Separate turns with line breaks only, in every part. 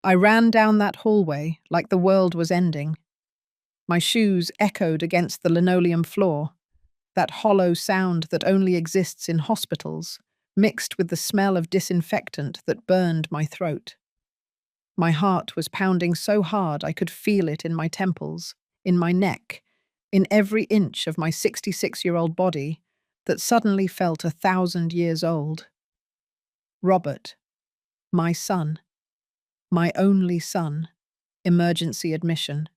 I ran down that hallway like the world was ending. My shoes echoed against the linoleum floor, that hollow sound that only exists in hospitals, mixed with the smell of disinfectant that burned my throat. My heart was pounding so hard I could feel it in my temples, in my neck, in every inch of my 66-year-old body that suddenly felt 1,000 years old. Robert, my son, my only son, emergency admission.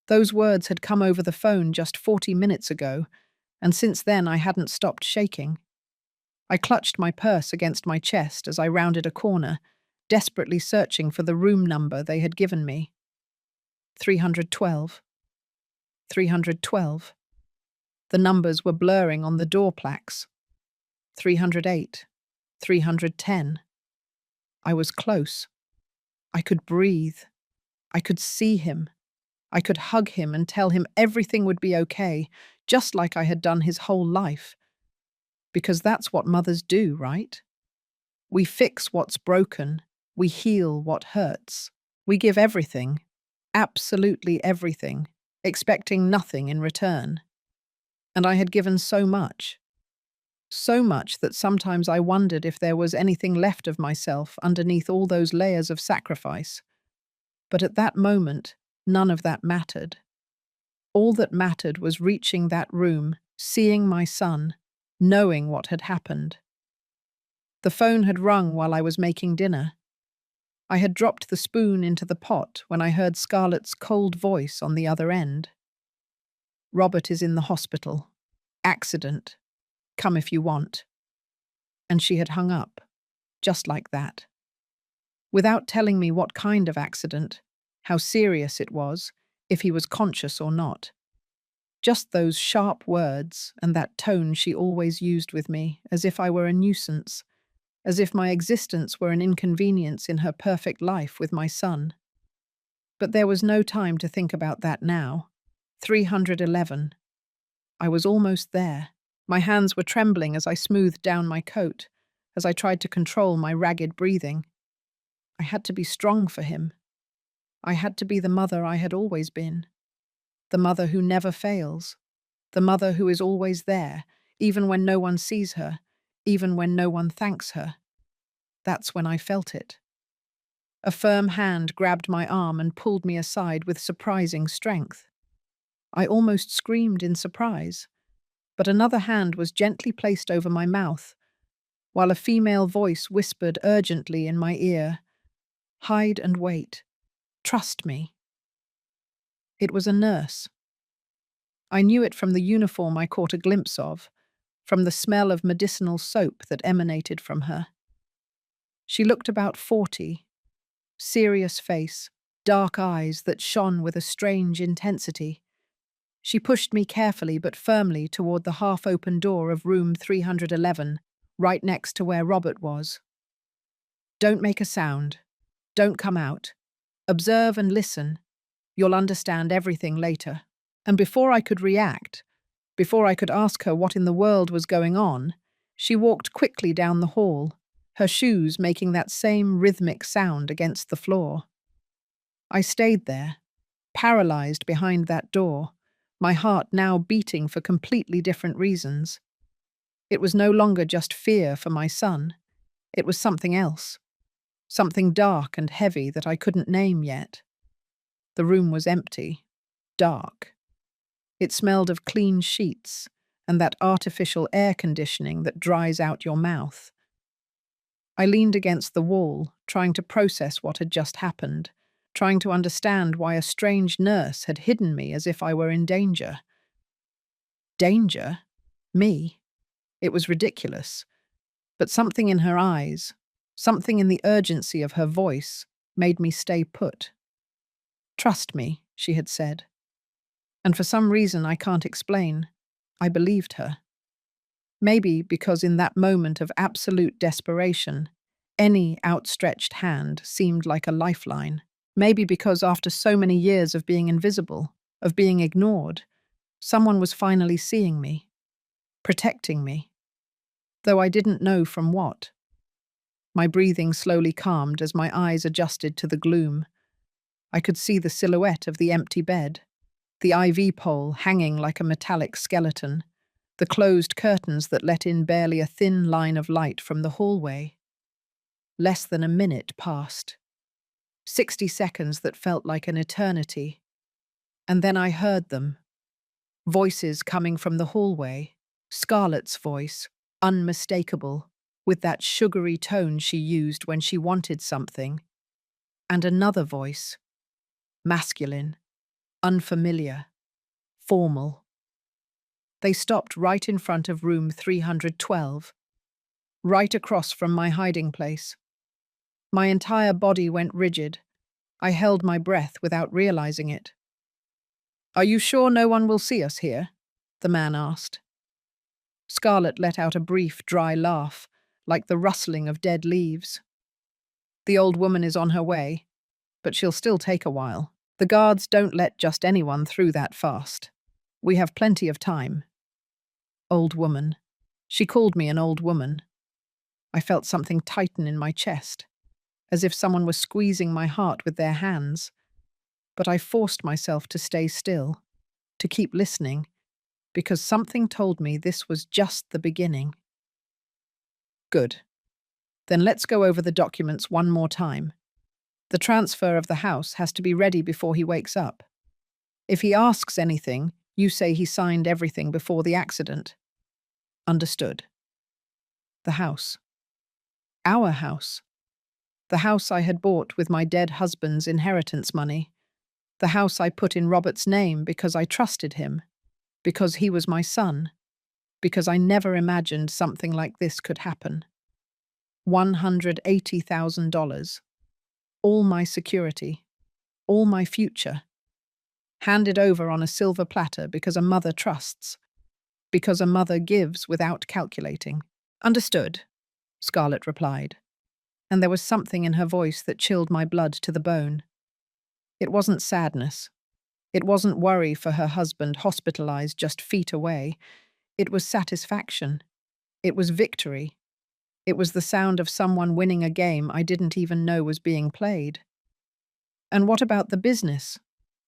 Those words had come over the phone just 40 minutes ago, and since then I hadn't stopped shaking. I clutched my purse against my chest as I rounded a corner, desperately searching for the room number they had given me. 312. 312. The numbers were blurring on the door plaques. 308. 310. I was close. I could breathe. I could see him. I could hug him and tell him everything would be okay, just like I had done his whole life. Because that's what mothers do, right? We fix what's broken. We heal what hurts. We give everything, absolutely everything, expecting nothing in return. And I had given so much. So much that sometimes I wondered if there was anything left of myself underneath all those layers of sacrifice. But at that moment, none of that mattered. All that mattered was reaching that room, seeing my son, knowing what had happened. The phone had rung while I was making dinner. I had dropped the spoon into the pot when I heard Scarlett's cold voice on the other end. "Robert is in the hospital. Accident. Come if you want." And she had hung up, just like that. Without telling me what kind of accident, how serious it was, if he was conscious or not. Just those sharp words and that tone she always used with me, as if I were a nuisance, as if my existence were an inconvenience in her perfect life with my son. But there was no time to think about that now. 311. I was almost there. My hands were trembling as I smoothed down my coat, as I tried to control my ragged breathing. I had to be strong for him. I had to be the mother I had always been. The mother who never fails. The mother who is always there, even when no one sees her, even when no one thanks her. That's when I felt it. A firm hand grabbed my arm and pulled me aside with surprising strength. I almost screamed in surprise, but another hand was gently placed over my mouth, while a female voice whispered urgently in my ear, "Hide and wait. Trust me." It was a nurse. I knew it from the uniform I caught a glimpse of, from the smell of medicinal soap that emanated from her. She looked about 40, serious face, dark eyes that shone with a strange intensity. She pushed me carefully but firmly toward the half-open door of room 311, right next to where Robert was. "Don't make a sound. Don't come out. Observe and listen. You'll understand everything later." And before I could react, before I could ask her what in the world was going on, she walked quickly down the hall, her shoes making that same rhythmic sound against the floor. I stayed there, paralyzed behind that door, my heart now beating for completely different reasons. It was no longer just fear for my son. It was something else, something dark and heavy that I couldn't name yet. The room was empty, dark. It smelled of clean sheets and that artificial air conditioning that dries out your mouth. I leaned against the wall, trying to process what had just happened, trying to understand why a strange nurse had hidden me as if I were in danger. Danger? Me? It was ridiculous. But something in her eyes, something in the urgency of her voice, made me stay put. "Trust me," she had said. And for some reason I can't explain, I believed her. Maybe because in that moment of absolute desperation, any outstretched hand seemed like a lifeline. Maybe because after so many years of being invisible, of being ignored, someone was finally seeing me, protecting me, though I didn't know from what. My breathing slowly calmed as my eyes adjusted to the gloom. I could see the silhouette of the empty bed, the IV pole hanging like a metallic skeleton, the closed curtains that let in barely a thin line of light from the hallway. Less than a minute passed. 60 seconds that felt like an eternity. And then I heard them. Voices coming from the hallway. Scarlett's voice, unmistakable, with that sugary tone she used when she wanted something. And another voice, masculine, unfamiliar, formal. They stopped right in front of room 312, right across from my hiding place. My entire body went rigid. I held my breath without realizing it. "Are you sure no one will see us here?" the man asked. Scarlett let out a brief, dry laugh, like the rustling of dead leaves. "The old woman is on her way, but she'll still take a while. The guards don't let just anyone through that fast. We have plenty of time." Old woman. She called me an old woman. I felt something tighten in my chest, as if someone was squeezing my heart with their hands. But I forced myself to stay still, to keep listening, because something told me this was just the beginning. "Good. Then let's go over the documents one more time. The transfer of the house has to be ready before he wakes up. If he asks anything, you say he signed everything before the accident." "Understood." The house. Our house. The house I had bought with my dead husband's inheritance money. The house I put in Robert's name because I trusted him, because he was my son, because I never imagined something like this could happen. $180,000. All my security. All my future. Handed over on a silver platter because a mother trusts. Because a mother gives without calculating. "Understood," Scarlett replied, and there was something in her voice that chilled my blood to the bone. It wasn't sadness. It wasn't worry for her husband hospitalized just feet away. It was satisfaction. It was victory. It was the sound of someone winning a game I didn't even know was being played. "And what about the business?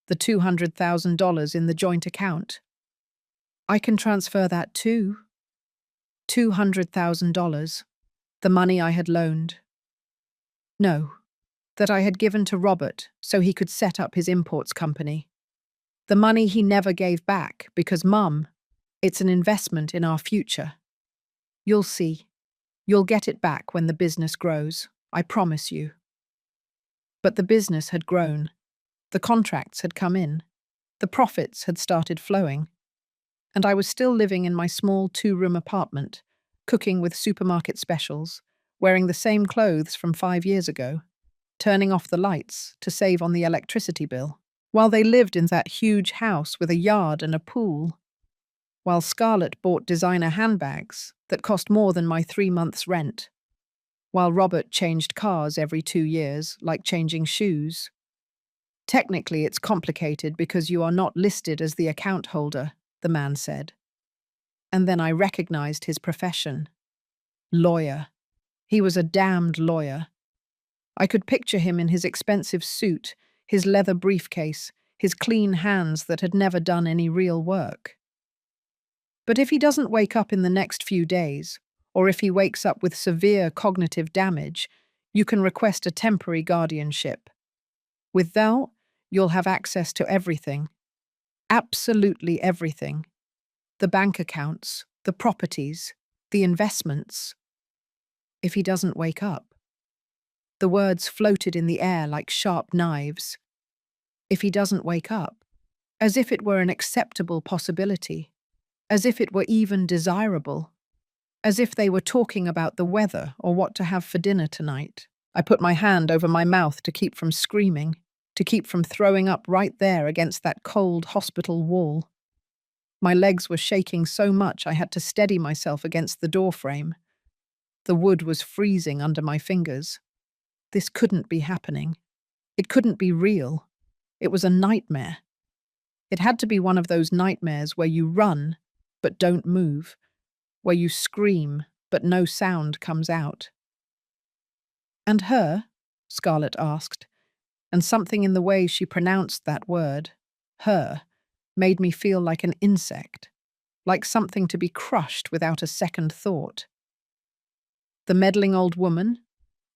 The $200,000 in the joint account?" "I can transfer that too." $200,000. The money I had loaned. No, that I had given to Robert so he could set up his imports company. The money he never gave back because, Mum, it's an investment in our future. You'll see. You'll get it back when the business grows. I promise you. But the business had grown. The contracts had come in. The profits had started flowing. And I was still living in my small 2-room apartment, cooking with supermarket specials, wearing the same clothes from 5 years ago, turning off the lights to save on the electricity bill, while they lived in that huge house with a yard and a pool, while Scarlett bought designer handbags that cost more than my 3 months' rent, while Robert changed cars every 2 years, like changing shoes. "Technically, it's complicated because you are not listed as the account holder," the man said. And then I recognized his profession. Lawyer. He was a damned lawyer. I could picture him in his expensive suit, his leather briefcase, his clean hands that had never done any real work. "But if he doesn't wake up in the next few days, or if he wakes up with severe cognitive damage, you can request a temporary guardianship. With that, you'll have access to everything. Absolutely everything. The bank accounts, the properties, the investments. If he doesn't wake up." The words floated in the air like sharp knives. If he doesn't wake up, as if it were an acceptable possibility, as if it were even desirable, as if they were talking about the weather or what to have for dinner tonight. I put my hand over my mouth to keep from screaming, to keep from throwing up right there against that cold hospital wall. My legs were shaking so much I had to steady myself against the doorframe. The wood was freezing under my fingers. This couldn't be happening. It couldn't be real. It was a nightmare. It had to be one of those nightmares where you run, but don't move, where you scream, but no sound comes out. And her? Scarlett asked, and something in the way she pronounced that word, her, made me feel like an insect, like something to be crushed without a second thought. The meddling old woman?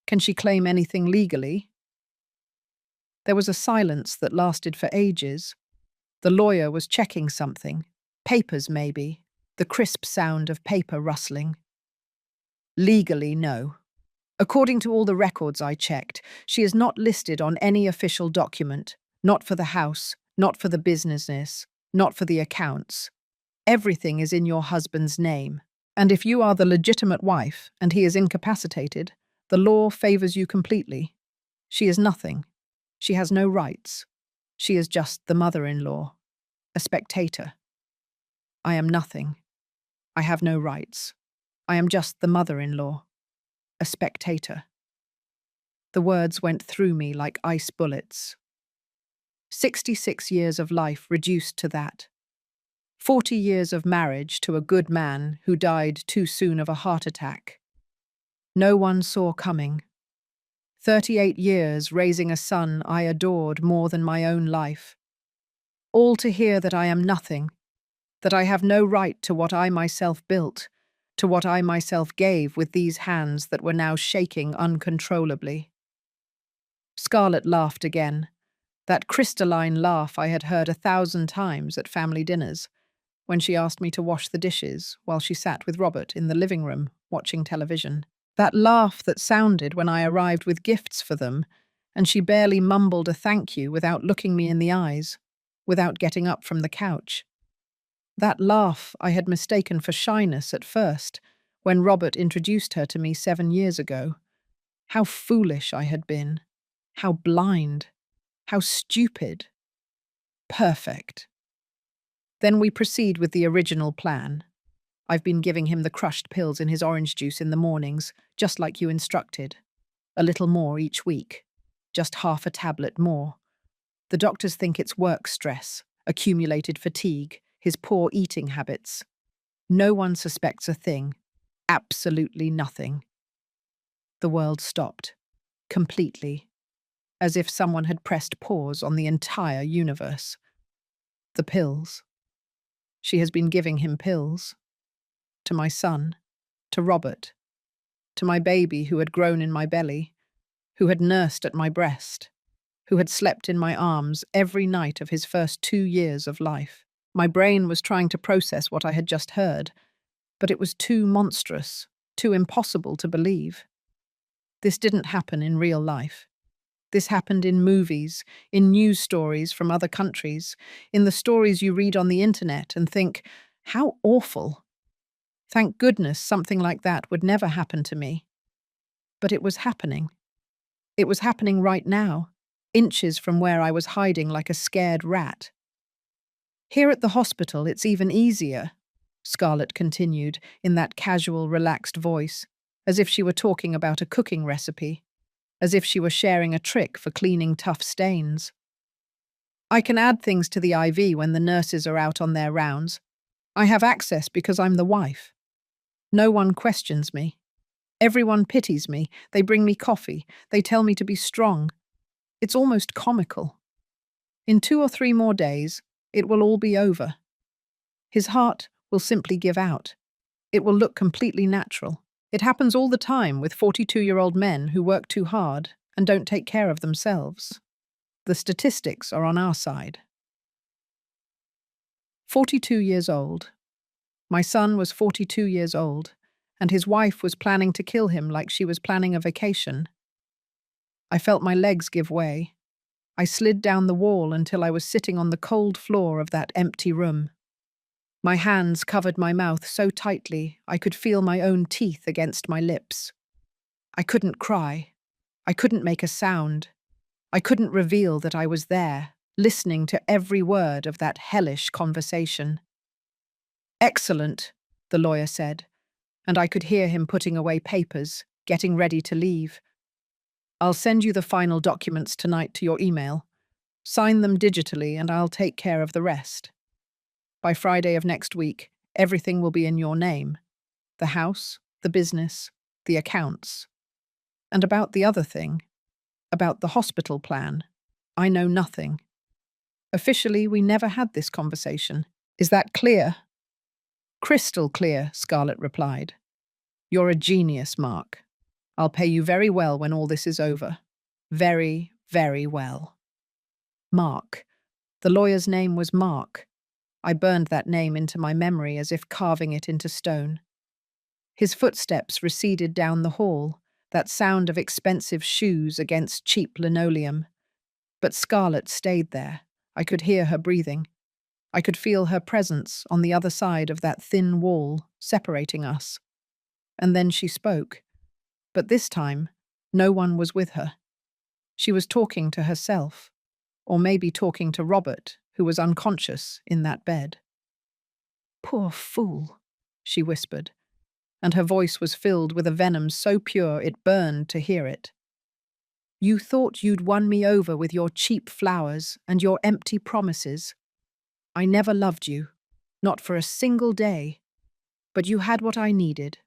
Can she claim anything legally? There was a silence that lasted for ages. The lawyer was checking something. Papers, maybe. The crisp sound of paper rustling. Legally, no. According to all the records I checked, she is not listed on any official document. Not for the house, not for the business, not for the accounts. Everything is in your husband's name. And if you are the legitimate wife and he is incapacitated, the law favors you completely. She is nothing. She has no rights. She is just the mother-in-law, a spectator. I am nothing. I have no rights. I am just the mother-in-law, a spectator. The words went through me like ice bullets. 66 years of life reduced to that. 40 years of marriage to a good man who died too soon of a heart attack. No one saw coming. 38 years raising a son I adored more than my own life. All to hear that I am nothing, that I have no right to what I myself built, to what I myself gave with these hands that were now shaking uncontrollably. Scarlett laughed again, that crystalline laugh I had heard 1,000 times at family dinners, when she asked me to wash the dishes while she sat with Robert in the living room watching television. That laugh that sounded when I arrived with gifts for them, and she barely mumbled a thank you without looking me in the eyes, without getting up from the couch. That laugh I had mistaken for shyness at first, when Robert introduced her to me 7 years ago. How foolish I had been. How blind. How stupid. Perfect. Then we proceed with the original plan. I've been giving him the crushed pills in his orange juice in the mornings, just like you instructed. A little more each week. Just half a tablet more. The doctors think it's work stress, accumulated fatigue, his poor eating habits. No one suspects a thing. Absolutely nothing. The world stopped. Completely. As if someone had pressed pause on the entire universe. The pills. She has been giving him pills. To my son. To Robert. To my baby who had grown in my belly. Who had nursed at my breast. Who had slept in my arms every night of his first 2 years of life. My brain was trying to process what I had just heard, but it was too monstrous, too impossible to believe. This didn't happen in real life. This happened in movies, in news stories from other countries, in the stories you read on the internet and think, how awful. Thank goodness something like that would never happen to me. But it was happening. It was happening right now, inches from where I was hiding like a scared rat. Here at the hospital, it's even easier, Scarlett continued in that casual, relaxed voice, as if she were talking about a cooking recipe, as if she were sharing a trick for cleaning tough stains. I can add things to the IV when the nurses are out on their rounds. I have access because I'm the wife. No one questions me. Everyone pities me. They bring me coffee. They tell me to be strong. It's almost comical. In 2 or 3 more days, it will all be over. His heart will simply give out. It will look completely natural. It happens all the time with 42-year-old men who work too hard and don't take care of themselves. The statistics are on our side. 42 years old. My son was 42 years old, and his wife was planning to kill him like she was planning a vacation. I felt my legs give way. I slid down the wall until I was sitting on the cold floor of that empty room. My hands covered my mouth so tightly I could feel my own teeth against my lips. I couldn't cry. I couldn't make a sound. I couldn't reveal that I was there, listening to every word of that hellish conversation. Excellent, the lawyer said, and I could hear him putting away papers, getting ready to leave. I'll send you the final documents tonight to your email. Sign them digitally and I'll take care of the rest. By Friday of next week, everything will be in your name. The house, the business, the accounts. And about the other thing, about the hospital plan, I know nothing. Officially, we never had this conversation. Is that clear? Crystal clear, Scarlett replied. You're a genius, Mark. I'll pay you very well when all this is over. Very, very well. Mark. The lawyer's name was Mark. I burned that name into my memory as if carving it into stone. His footsteps receded down the hall, that sound of expensive shoes against cheap linoleum. But Scarlett stayed there. I could hear her breathing. I could feel her presence on the other side of that thin wall separating us. And then she spoke. But this time, no one was with her. She was talking to herself, or maybe talking to Robert, who was unconscious in that bed. Poor fool, she whispered, and her voice was filled with a venom so pure it burned to hear it. You thought you'd won me over with your cheap flowers and your empty promises. I never loved you, not for a single day. But you had what I needed.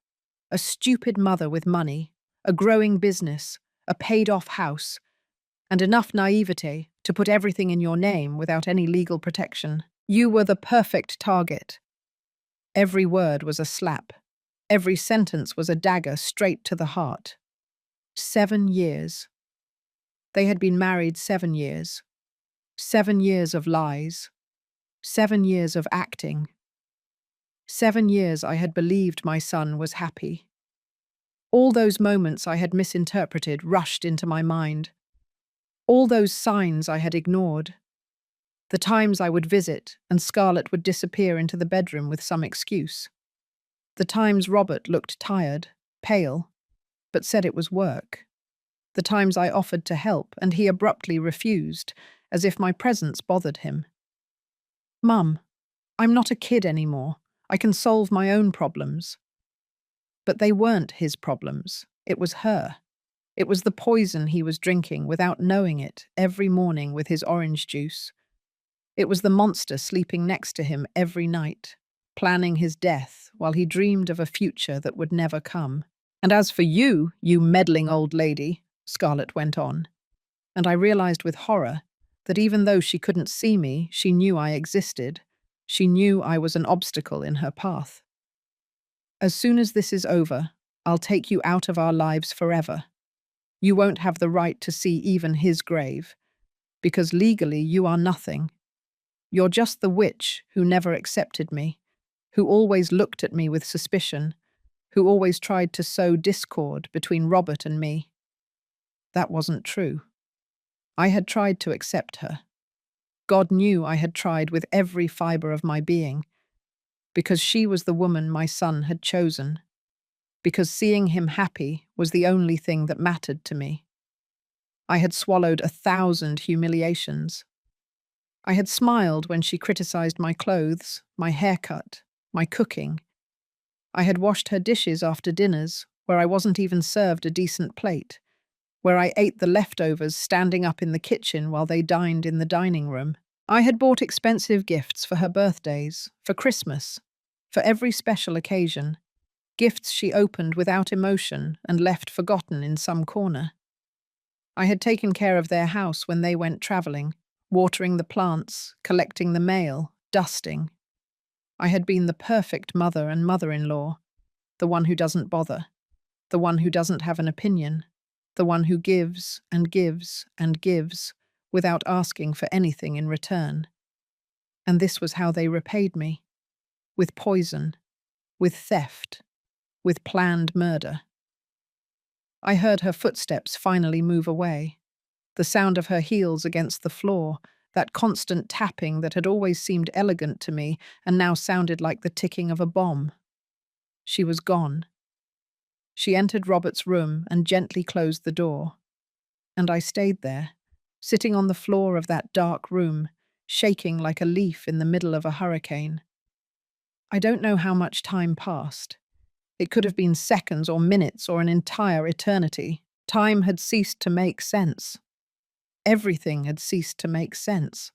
A stupid mother with money, a growing business, a paid-off house, and enough naivete to put everything in your name without any legal protection. You were the perfect target. Every word was a slap. Every sentence was a dagger straight to the heart. 7 years. They had been married 7 years. 7 years of lies. 7 years of acting. 7 years I had believed my son was happy. All those moments I had misinterpreted rushed into my mind. All those signs I had ignored. The times I would visit and Scarlett would disappear into the bedroom with some excuse. The times Robert looked tired, pale, but said it was work. The times I offered to help and he abruptly refused, as if my presence bothered him. Mum, I'm not a kid anymore. I can solve my own problems. But they weren't his problems. It was her. It was the poison he was drinking without knowing it every morning with his orange juice. It was the monster sleeping next to him every night, planning his death while he dreamed of a future that would never come. And as for you, you meddling old lady, Scarlett went on, and I realized with horror that even though she couldn't see me, she knew I existed. She knew I was an obstacle in her path. As soon as this is over, I'll take you out of our lives forever. You won't have the right to see even his grave, because legally you are nothing. You're just the witch who never accepted me, who always looked at me with suspicion, who always tried to sow discord between Robert and me. That wasn't true. I had tried to accept her. God knew I had tried with every fibre of my being, because she was the woman my son had chosen, because seeing him happy was the only thing that mattered to me. I had swallowed 1,000 humiliations. I had smiled when she criticized my clothes, my haircut, my cooking. I had washed her dishes after dinners, where I wasn't even served a decent plate, where I ate the leftovers standing up in the kitchen while they dined in the dining room. I had bought expensive gifts for her birthdays, for Christmas, for every special occasion, gifts she opened without emotion and left forgotten in some corner. I had taken care of their house when they went travelling, watering the plants, collecting the mail, dusting. I had been the perfect mother and mother-in-law, the one who doesn't bother, the one who doesn't have an opinion, the one who gives and gives and gives without asking for anything in return. And this was how they repaid me. With poison, with theft, with planned murder. I heard her footsteps finally move away. The sound of her heels against the floor, that constant tapping that had always seemed elegant to me and now sounded like the ticking of a bomb. She was gone. She entered Robert's room and gently closed the door. And I stayed there, sitting on the floor of that dark room, shaking like a leaf in the middle of a hurricane. I don't know how much time passed. It could have been seconds or minutes or an entire eternity. Time had ceased to make sense. Everything had ceased to make sense.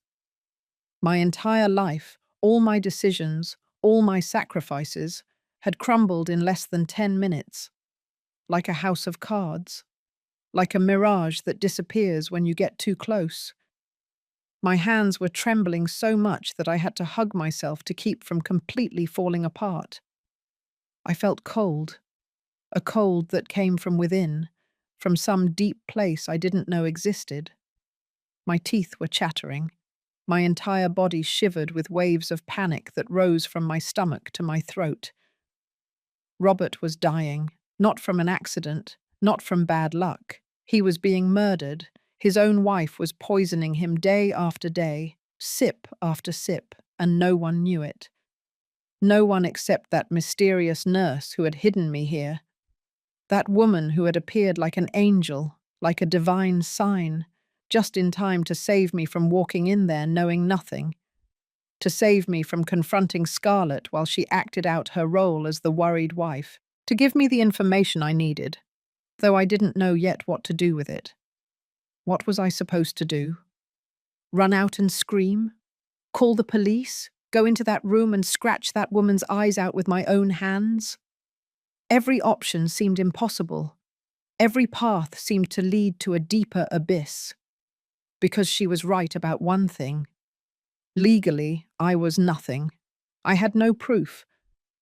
My entire life, all my decisions, all my sacrifices, had crumbled in less than 10 minutes, like a house of cards. like a mirage that disappears when you get too close. My hands were trembling so much that I had to hug myself to keep from completely falling apart. I felt cold, a cold that came from within, from some deep place I didn't know existed. My teeth were chattering. My entire body shivered with waves of panic that rose from my stomach to my throat. Robert was dying, not from an accident, not from bad luck. He was being murdered. His own wife was poisoning him day after day, sip after sip, and no one knew it. No one except that mysterious nurse who had hidden me here. That woman who had appeared like an angel, like a divine sign, just in time to save me from walking in there knowing nothing, to save me from confronting Scarlett while she acted out her role as the worried wife, to give me the information I needed, though I didn't know yet what to do with it. What was I supposed to do? Run out and scream? Call the police? Go into that room and scratch that woman's eyes out with my own hands? Every option seemed impossible. Every path seemed to lead to a deeper abyss. Because she was right about one thing. Legally, I was nothing. I had no proof.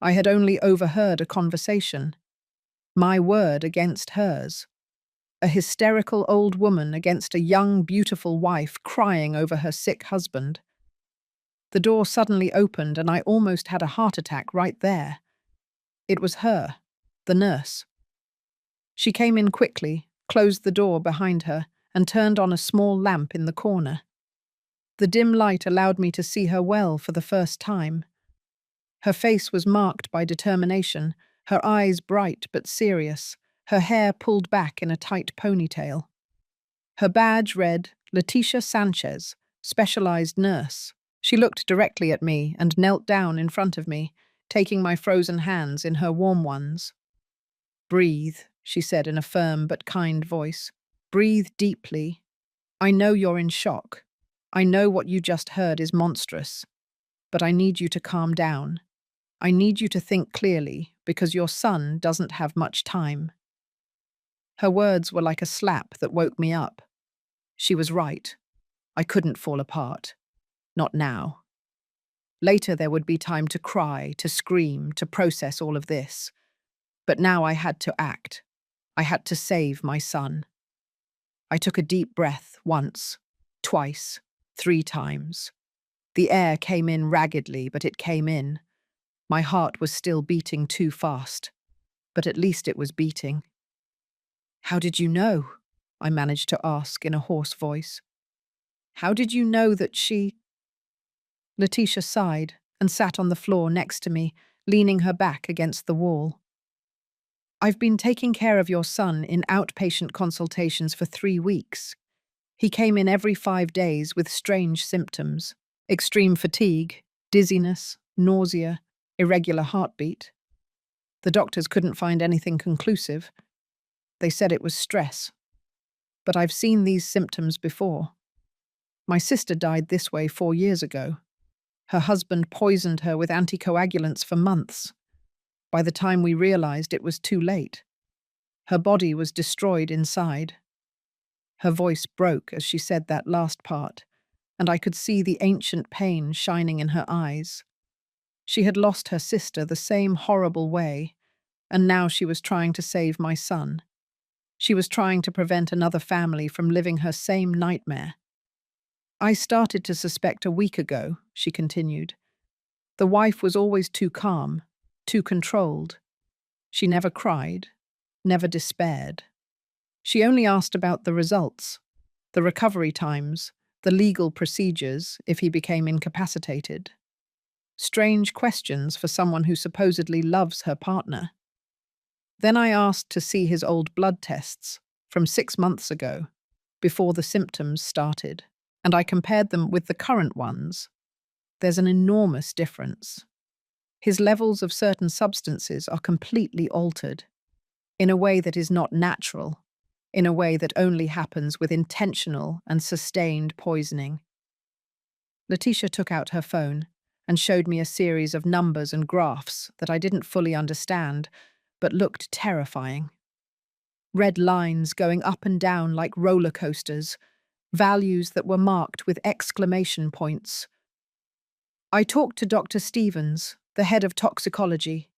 I had only overheard a conversation. My word against hers. A hysterical old woman against a young, beautiful wife crying over her sick husband. The door suddenly opened and I almost had a heart attack right there. It was her, the nurse. She came in quickly, closed the door behind her, and turned on a small lamp in the corner. The dim light allowed me to see her well for the first time. Her face was marked by determination, her eyes bright but serious, her hair pulled back in a tight ponytail. Her badge read, Leticia Sanchez, Specialized Nurse. She looked directly at me and knelt down in front of me, taking my frozen hands in her warm ones. Breathe, she said in a firm but kind voice. Breathe deeply. I know you're in shock. I know what you just heard is monstrous. But I need you to calm down. I need you to think clearly, because your son doesn't have much time. Her words were like a slap that woke me up. She was right. I couldn't fall apart. Not now. Later there would be time to cry, to scream, to process all of this. But now I had to act. I had to save my son. I took a deep breath once, twice, 3 times. The air came in raggedly, but it came in. My heart was still beating too fast, but at least it was beating. How did you know? I managed to ask in a hoarse voice. How did you know that she… Leticia sighed and sat on the floor next to me, leaning her back against the wall. I've been taking care of your son in outpatient consultations for 3 weeks. He came in every 5 days with strange symptoms: extreme fatigue, dizziness, nausea, irregular heartbeat. The doctors couldn't find anything conclusive. They said it was stress. But I've seen these symptoms before. My sister died this way 4 years ago. Her husband poisoned her with anticoagulants for months. By the time we realized, it was too late. Her body was destroyed inside. Her voice broke as she said that last part, and I could see the ancient pain shining in her eyes. She had lost her sister the same horrible way, and now she was trying to save my son. She was trying to prevent another family from living her same nightmare. I started to suspect a week ago, she continued. The wife was always too calm, too controlled. She never cried, never despaired. She only asked about the results, the recovery times, the legal procedures if he became incapacitated. Strange questions for someone who supposedly loves her partner. Then I asked to see his old blood tests from 6 months ago, before the symptoms started, and I compared them with the current ones. There's an enormous difference. His levels of certain substances are completely altered, in a way that is not natural, in a way that only happens with intentional and sustained poisoning. Leticia took out her phone and showed me a series of numbers and graphs that I didn't fully understand, but looked terrifying. red lines going up and down like roller coasters, values that were marked with exclamation points. I talked to Dr. Stevens, the head of toxicology.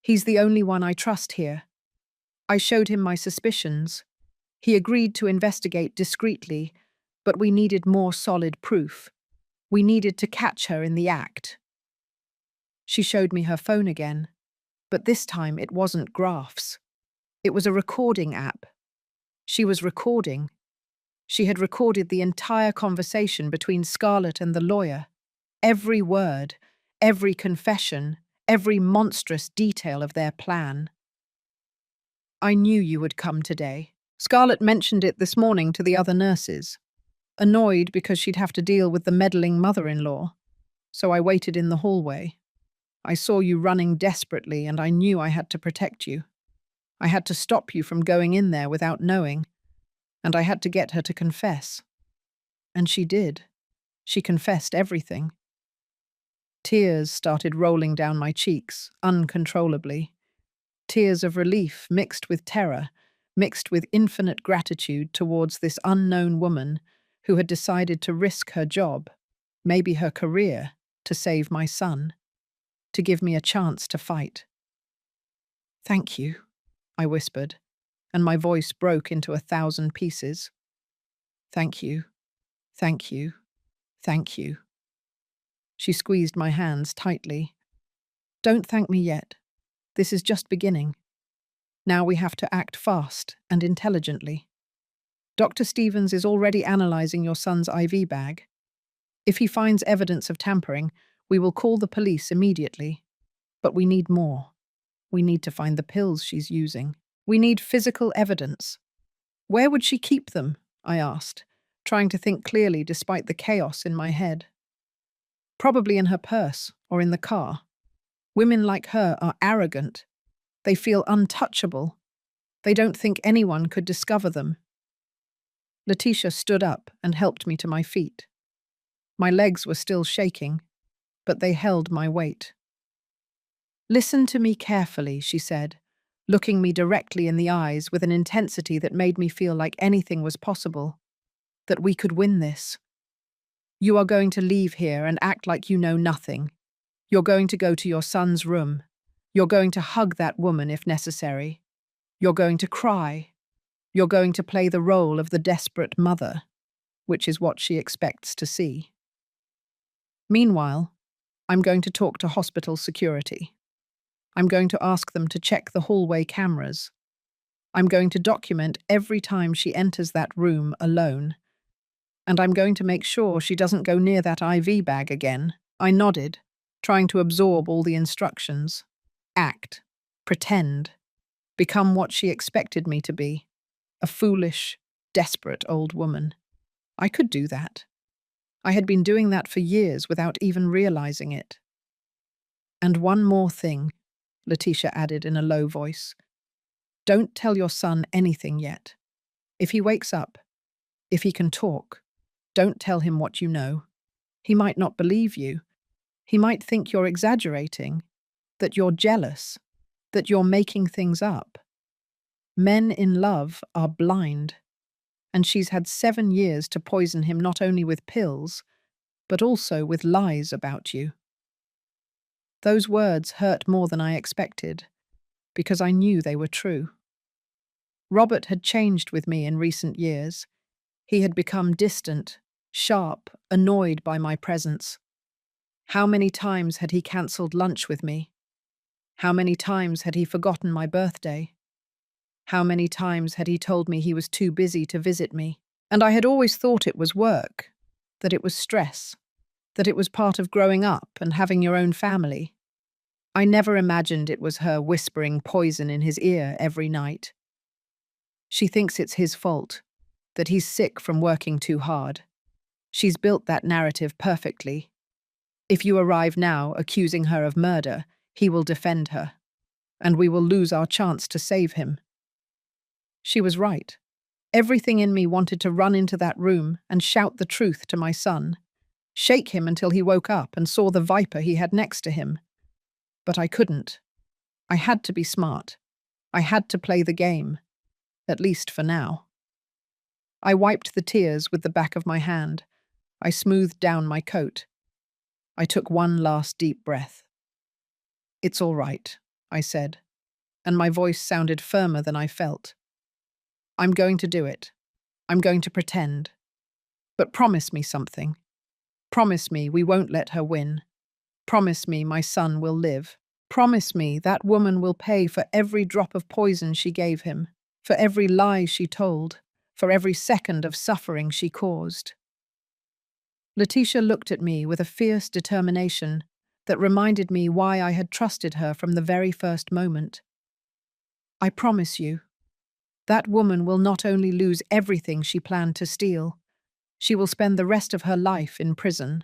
He's the only one I trust here. I showed him my suspicions. He agreed to investigate discreetly, but we needed more solid proof. We needed to catch her in the act. She showed me her phone again, but this time it wasn't graphs. It was a recording app. She was recording. She had recorded the entire conversation between Scarlett and the lawyer. Every word, every confession, every monstrous detail of their plan. I knew you would come today. Scarlett mentioned it this morning to the other nurses, annoyed because she'd have to deal with the meddling mother-in-law. So I waited in the hallway. I saw you running desperately and I knew I had to protect you. I had to stop you from going in there without knowing, and I had to get her to confess. And she did. She confessed everything. Tears started rolling down my cheeks, uncontrollably. Tears of relief mixed with terror, mixed with infinite gratitude towards this unknown woman who had decided to risk her job, maybe her career, to save my son, to give me a chance to fight. "Thank you," I whispered, and my voice broke into 1,000 pieces. "Thank you, thank you, thank you." She squeezed my hands tightly. "Don't thank me yet. This is just beginning. Now we have to act fast and intelligently. Dr. Stevens is already analyzing your son's IV bag. If he finds evidence of tampering, we will call the police immediately. But we need more. We need to find the pills she's using. We need physical evidence." "Where would she keep them?" I asked, trying to think clearly despite the chaos in my head. "Probably in her purse or in the car. Women like her are arrogant. They feel untouchable. They don't think anyone could discover them." Letitia stood up and helped me to my feet. My legs were still shaking, but they held my weight. "Listen to me carefully," she said, looking me directly in the eyes with an intensity that made me feel like anything was possible, that we could win this. "You are going to leave here and act like you know nothing. You're going to go to your son's room. You're going to hug that woman if necessary. You're going to cry. You're going to play the role of the desperate mother, which is what she expects to see. Meanwhile, I'm going to talk to hospital security. I'm going to ask them to check the hallway cameras. I'm going to document every time she enters that room alone. And I'm going to make sure she doesn't go near that IV bag again." I nodded, trying to absorb all the instructions. Act. Pretend. Become what she expected me to be. A foolish, desperate old woman. I could do that. I had been doing that for years without even realizing it. "And one more thing," Letitia added in a low voice. "Don't tell your son anything yet. If he wakes up, if he can talk, don't tell him what you know. He might not believe you. He might think you're exaggerating, that you're jealous, that you're making things up. Men in love are blind, and she's had 7 years to poison him not only with pills, but also with lies about you." Those words hurt more than I expected, because I knew they were true. Robert had changed with me in recent years. He had become distant, sharp, annoyed by my presence. How many times had he cancelled lunch with me? How many times had he forgotten my birthday? How many times had he told me he was too busy to visit me? And I had always thought it was work, that it was stress, that it was part of growing up and having your own family. I never imagined it was her whispering poison in his ear every night. She thinks it's his fault, that he's sick from working too hard. She's built that narrative perfectly. If you arrive now accusing her of murder, he will defend her, and we will lose our chance to save him. She was right. Everything in me wanted to run into that room and shout the truth to my son, shake him until he woke up and saw the viper he had next to him. But I couldn't. I had to be smart. I had to play the game. at least for now. I wiped the tears with the back of my hand. I smoothed down my coat. I took one last deep breath. "It's all right," I said, and my voice sounded firmer than I felt. "I'm going to do it. I'm going to pretend. But promise me something. Promise me we won't let her win. Promise me my son will live. Promise me that woman will pay for every drop of poison she gave him, for every lie she told, for every second of suffering she caused." Letitia looked at me with a fierce determination that reminded me why I had trusted her from the very first moment. "I promise you, that woman will not only lose everything she planned to steal, she will spend the rest of her life in prison.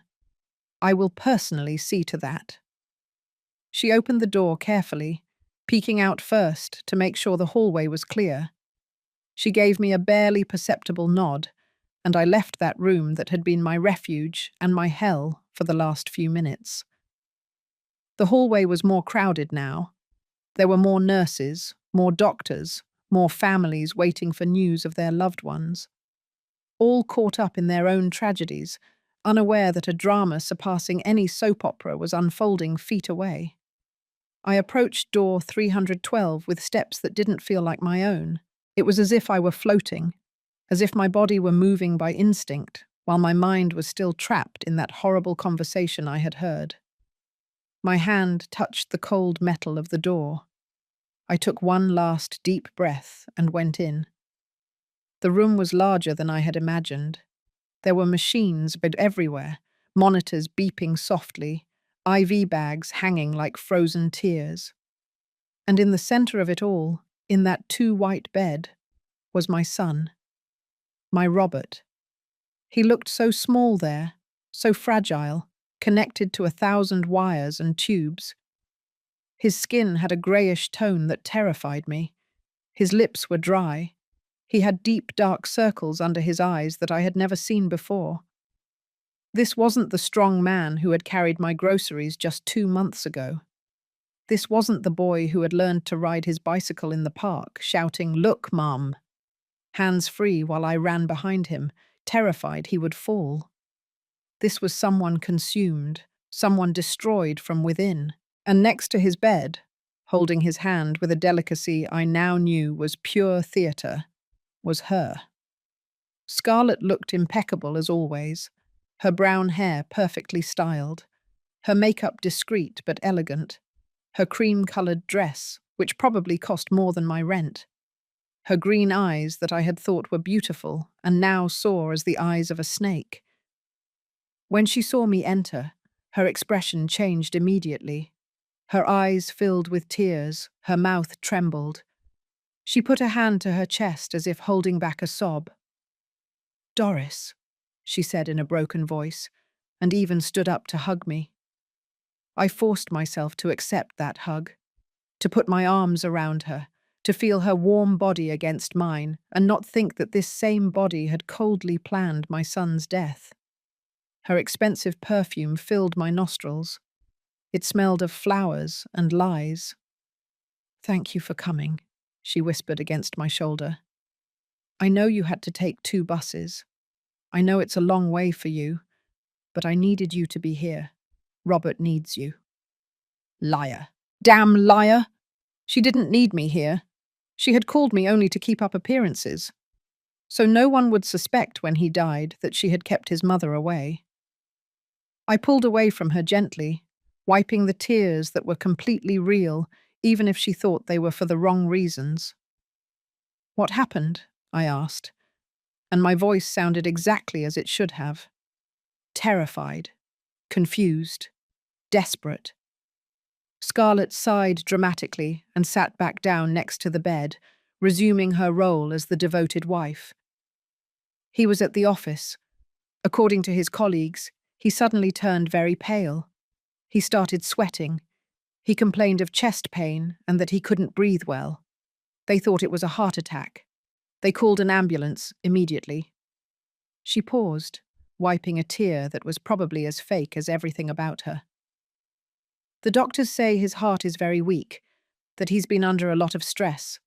I will personally see to that." She opened the door carefully, peeking out first to make sure the hallway was clear. She gave me a barely perceptible nod, and I left that room that had been my refuge and my hell for the last few minutes. The hallway was more crowded now. There were more nurses, more doctors, more families waiting for news of their loved ones, all caught up in their own tragedies, unaware that a drama surpassing any soap opera was unfolding feet away. I approached door 312 with steps that didn't feel like my own. It was as if I were floating, as if my body were moving by instinct, while my mind was still trapped in that horrible conversation I had heard. My hand touched the cold metal of the door. I took one last deep breath and went in. The room was larger than I had imagined. There were machines everywhere, monitors beeping softly, IV bags hanging like frozen tears. And in the center of it all, in that two-white bed, was my son. My Robert. He looked so small there, so fragile, connected to 1,000 wires and tubes. His skin had a greyish tone that terrified me. His lips were dry. He had deep, dark circles under his eyes that I had never seen before. This wasn't the strong man who had carried my groceries just 2 months ago. This wasn't the boy who had learned to ride his bicycle in the park, shouting, "Look, Mum!" hands free while I ran behind him, terrified he would fall. This was someone consumed, someone destroyed from within. And next to his bed, holding his hand with a delicacy I now knew was pure theatre, was her. Scarlett looked impeccable as always, her brown hair perfectly styled, her makeup discreet but elegant, her cream-coloured dress, which probably cost more than my rent, her green eyes that I had thought were beautiful and now saw as the eyes of a snake. When she saw me enter, her expression changed immediately. Her eyes filled with tears, her mouth trembled. She put a hand to her chest as if holding back a sob. "Doris," she said in a broken voice, and even stood up to hug me. I forced myself to accept that hug, to put my arms around her, to feel her warm body against mine, and not think that this same body had coldly planned my son's death. Her expensive perfume filled my nostrils. It smelled of flowers and lies. "Thank you for coming," she whispered against my shoulder. "I know you had to take 2 buses. I know it's a long way for you, but I needed you to be here. Robert needs you." Liar. Damn liar! She didn't need me here. She had called me only to keep up appearances. So no one would suspect when he died that she had kept his mother away. I pulled away from her gently, wiping the tears that were completely real, even if she thought they were for the wrong reasons. "What happened?" I asked, and my voice sounded exactly as it should have. Terrified, confused, desperate. Scarlett sighed dramatically and sat back down next to the bed, resuming her role as the devoted wife. He was at the office. According to his colleagues, he suddenly turned very pale. He started sweating. He complained of chest pain and that he couldn't breathe well. They thought it was a heart attack. They called an ambulance immediately. She paused, wiping a tear that was probably as fake as everything about her. "The doctors say his heart is very weak, that he's been under a lot of stress.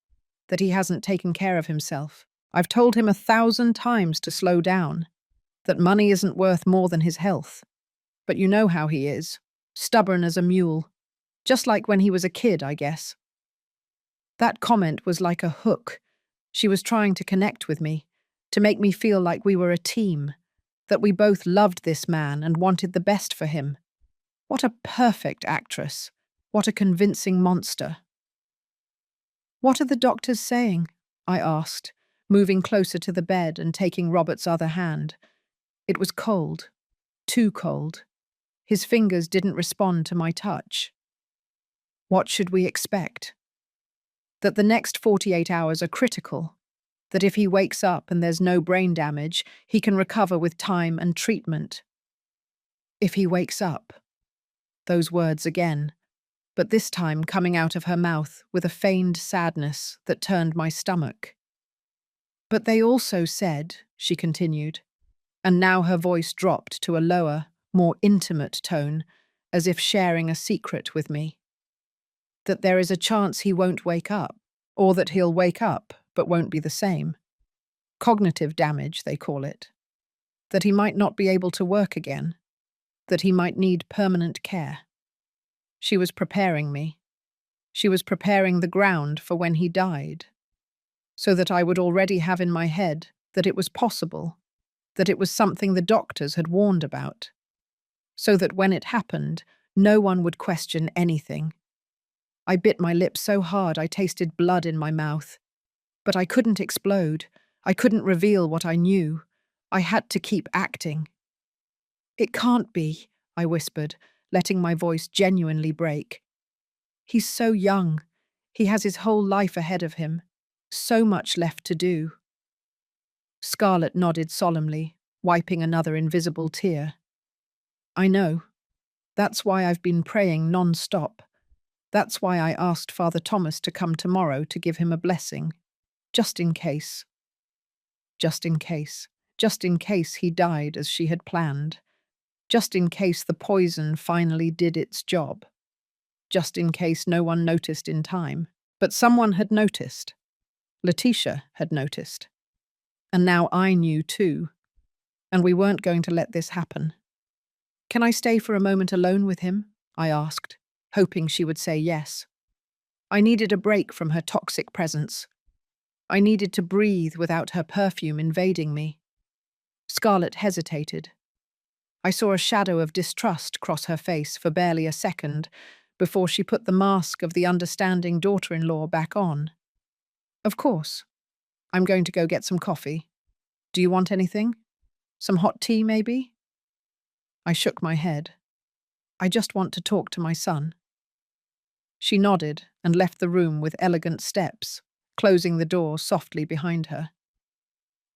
that he hasn't taken care of himself. I've told him 1,000 times to slow down, that money isn't worth more than his health. But you know how he is, stubborn as a mule, just like when he was a kid, I guess. That comment was like a hook. She was trying to connect with me, to make me feel like we were a team, that we both loved this man and wanted the best for him. What a perfect actress. What a convincing monster. "What are the doctors saying?" I asked, moving closer to the bed and taking Robert's other hand. It was cold, too cold. His fingers didn't respond to my touch. What should we expect? That the next 48 hours are critical. That if he wakes up and there's no brain damage, he can recover with time and treatment. If he wakes up. Those words again, but this time coming out of her mouth with a feigned sadness that turned my stomach. "But they also said," she continued, and now her voice dropped to a lower, more intimate tone, as if sharing a secret with me, "that there is a chance he won't wake up, or that he'll wake up but won't be the same. Cognitive damage, they call it. That he might not be able to work again. That he might need permanent care." She was preparing me. She was preparing the ground for when he died, so that I would already have in my head that it was possible, that it was something the doctors had warned about, so that when it happened, no one would question anything. I bit my lip so hard I tasted blood in my mouth. But I couldn't explode. I couldn't reveal what I knew. I had to keep acting. "It can't be," I whispered, letting my voice genuinely break. "He's so young. He has his whole life ahead of him. So much left to do." Scarlett nodded solemnly, wiping another invisible tear. "I know. That's why I've been praying non-stop. That's why I asked Father Thomas to come tomorrow to give him a blessing. Just in case. Just in case. Just in case he died as she had planned. Just in case the poison finally did its job. Just in case no one noticed in time. But someone had noticed. Letitia had noticed. And now I knew too. And we weren't going to let this happen. "Can I stay for a moment alone with him?" I asked, hoping she would say yes. I needed a break from her toxic presence. I needed to breathe without her perfume invading me. Scarlett hesitated. I saw a shadow of distrust cross her face for barely a second before she put the mask of the understanding daughter-in-law back on. "Of course. I'm going to go get some coffee. Do you want anything? Some hot tea, maybe?" I shook my head. "I just want to talk to my son." She nodded and left the room with elegant steps, closing the door softly behind her.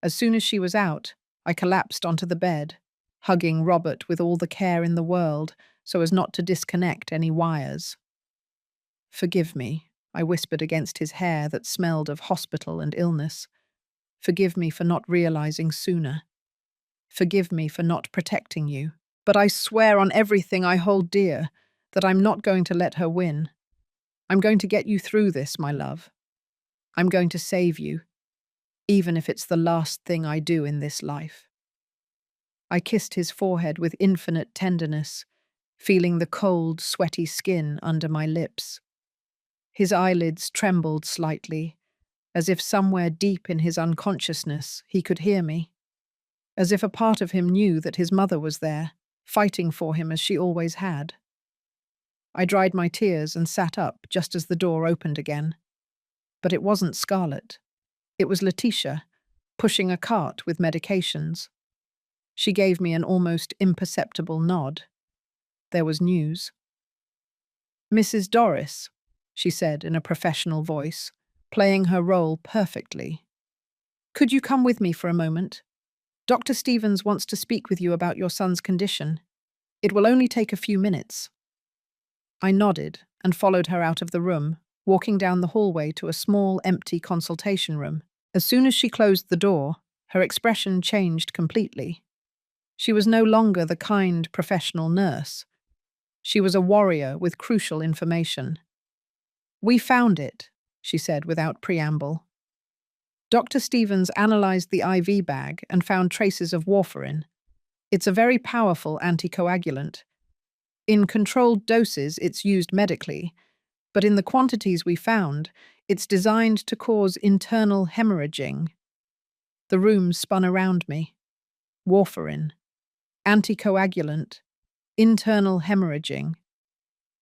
As soon as she was out, I collapsed onto the bed, hugging Robert with all the care in the world so as not to disconnect any wires. "Forgive me," I whispered against his hair that smelled of hospital and illness. "Forgive me for not realizing sooner. Forgive me for not protecting you. But I swear on everything I hold dear that I'm not going to let her win. I'm going to get you through this, my love. I'm going to save you, even if it's the last thing I do in this life." I kissed his forehead with infinite tenderness, feeling the cold, sweaty skin under my lips. His eyelids trembled slightly, as if somewhere deep in his unconsciousness he could hear me, as if a part of him knew that his mother was there, fighting for him as she always had. I dried my tears and sat up just as the door opened again. But it wasn't Scarlett. It was Letitia, pushing a cart with medications. She gave me an almost imperceptible nod. There was news. "Mrs. Doris," she said in a professional voice, playing her role perfectly. "Could you come with me for a moment? Dr. Stevens wants to speak with you about your son's condition. It will only take a few minutes." I nodded and followed her out of the room, walking down the hallway to a small, empty consultation room. As soon as she closed the door, her expression changed completely. She was no longer the kind, professional nurse. She was a warrior with crucial information. "We found it," she said without preamble. Dr. Stevens analyzed the IV bag and found traces of warfarin. It's a very powerful anticoagulant. In controlled doses, it's used medically, but in the quantities we found, it's designed to cause internal hemorrhaging. The room spun around me. Warfarin, anticoagulant, internal hemorrhaging.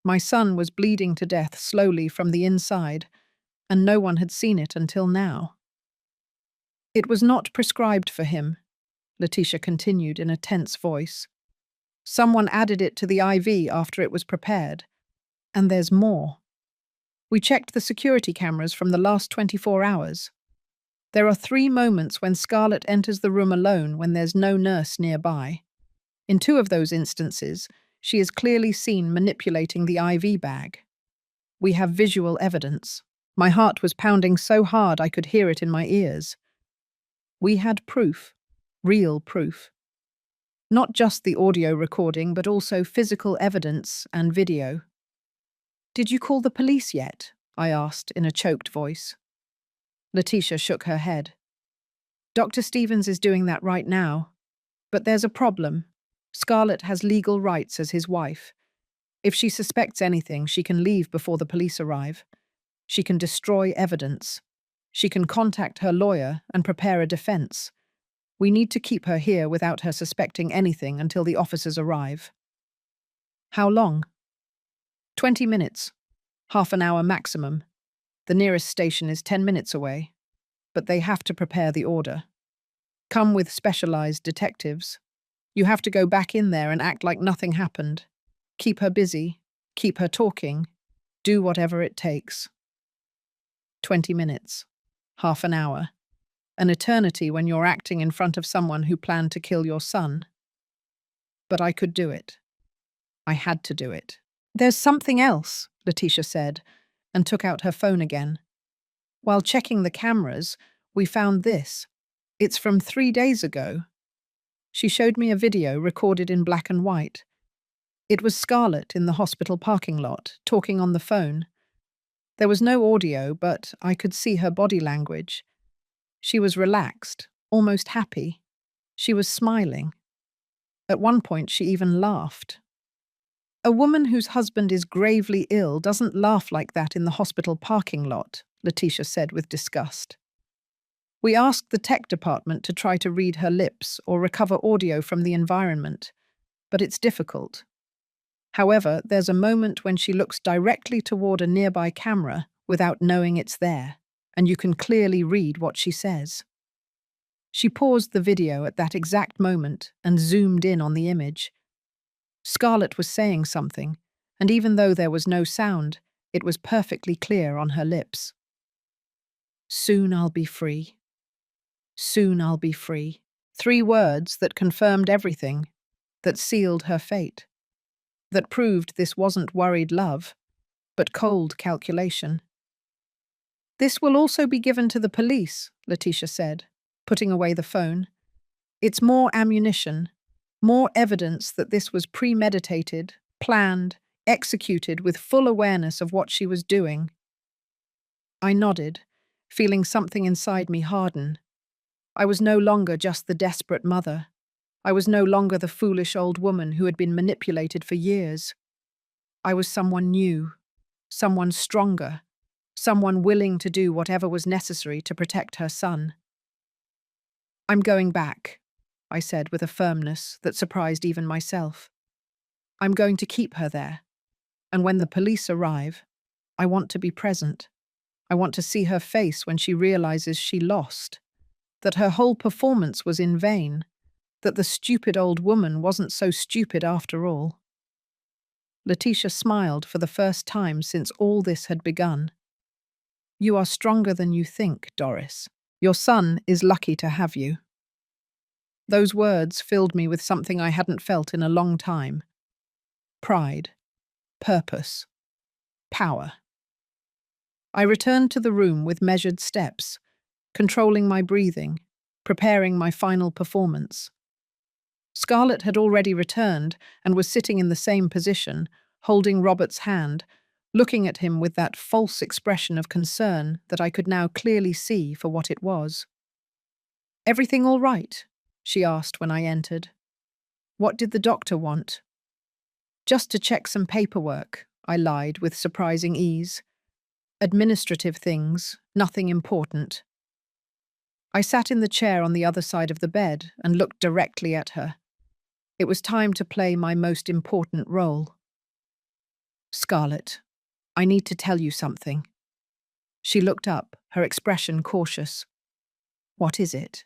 My son was bleeding to death slowly from the inside, and no one had seen it until now. It was not prescribed for him, Letitia continued in a tense voice. Someone added it to the IV after it was prepared. And there's more. We checked the security cameras from the last 24 hours. There are 3 moments when Scarlett enters the room alone when there's no nurse nearby. In 2 of those instances, she is clearly seen manipulating the IV bag. We have visual evidence. My heart was pounding so hard I could hear it in my ears. We had proof, real proof. Not just the audio recording, but also physical evidence and video. "Did you call the police yet?" I asked in a choked voice. Letitia shook her head. "Dr. Stevens is doing that right now. But there's a problem. Scarlett has legal rights as his wife. If she suspects anything, she can leave before the police arrive. She can destroy evidence. She can contact her lawyer and prepare a defense. We need to keep her here without her suspecting anything until the officers arrive." "How long?" 20 minutes. Half an hour maximum. The nearest station is 10 minutes away. But they have to prepare the order. Come with specialized detectives. You have to go back in there and act like nothing happened. Keep her busy. Keep her talking. Do whatever it takes. 20 minutes. Half an hour. An eternity when you're acting in front of someone who planned to kill your son. But I could do it. I had to do it. "There's something else," Letitia said, and took out her phone again. "While checking the cameras, we found this. It's from 3 days ago." She showed me a video recorded in black and white. It was Scarlett in the hospital parking lot, talking on the phone. There was no audio, but I could see her body language. She was relaxed, almost happy. She was smiling. At one point, she even laughed. "A woman whose husband is gravely ill doesn't laugh like that in the hospital parking lot," Letitia said with disgust. We asked the tech department to try to read her lips or recover audio from the environment, but it's difficult. However, there's a moment when she looks directly toward a nearby camera without knowing it's there, and you can clearly read what she says. She paused the video at that exact moment and zoomed in on the image. Scarlett was saying something, and even though there was no sound, it was perfectly clear on her lips. "Soon I'll be free. Soon I'll be free." 3 words that confirmed everything, that sealed her fate, that proved this wasn't worried love, but cold calculation. "This will also be given to the police," Letitia said, putting away the phone. "It's more ammunition, more evidence that this was premeditated, planned, executed with full awareness of what she was doing." I nodded, feeling something inside me harden. I was no longer just the desperate mother. I was no longer the foolish old woman who had been manipulated for years. I was someone new, someone stronger, someone willing to do whatever was necessary to protect her son. "I'm going back," I said with a firmness that surprised even myself. "I'm going to keep her there. And when the police arrive, I want to be present. I want to see her face when she realizes she lost, that her whole performance was in vain, that the stupid old woman wasn't so stupid after all." Letitia smiled for the first time since all this had begun. "You are stronger than you think, Doris. Your son is lucky to have you." Those words filled me with something I hadn't felt in a long time. Pride, purpose, power. I returned to the room with measured steps, controlling my breathing, preparing my final performance. Scarlett had already returned and was sitting in the same position, holding Robert's hand, looking at him with that false expression of concern that I could now clearly see for what it was. "Everything all right?" she asked when I entered. "What did the doctor want?" "Just to check some paperwork," I lied with surprising ease. "Administrative things, nothing important." I sat in the chair on the other side of the bed and looked directly at her. It was time to play my most important role. "Scarlett, I need to tell you something." She looked up, her expression cautious. "What is it?"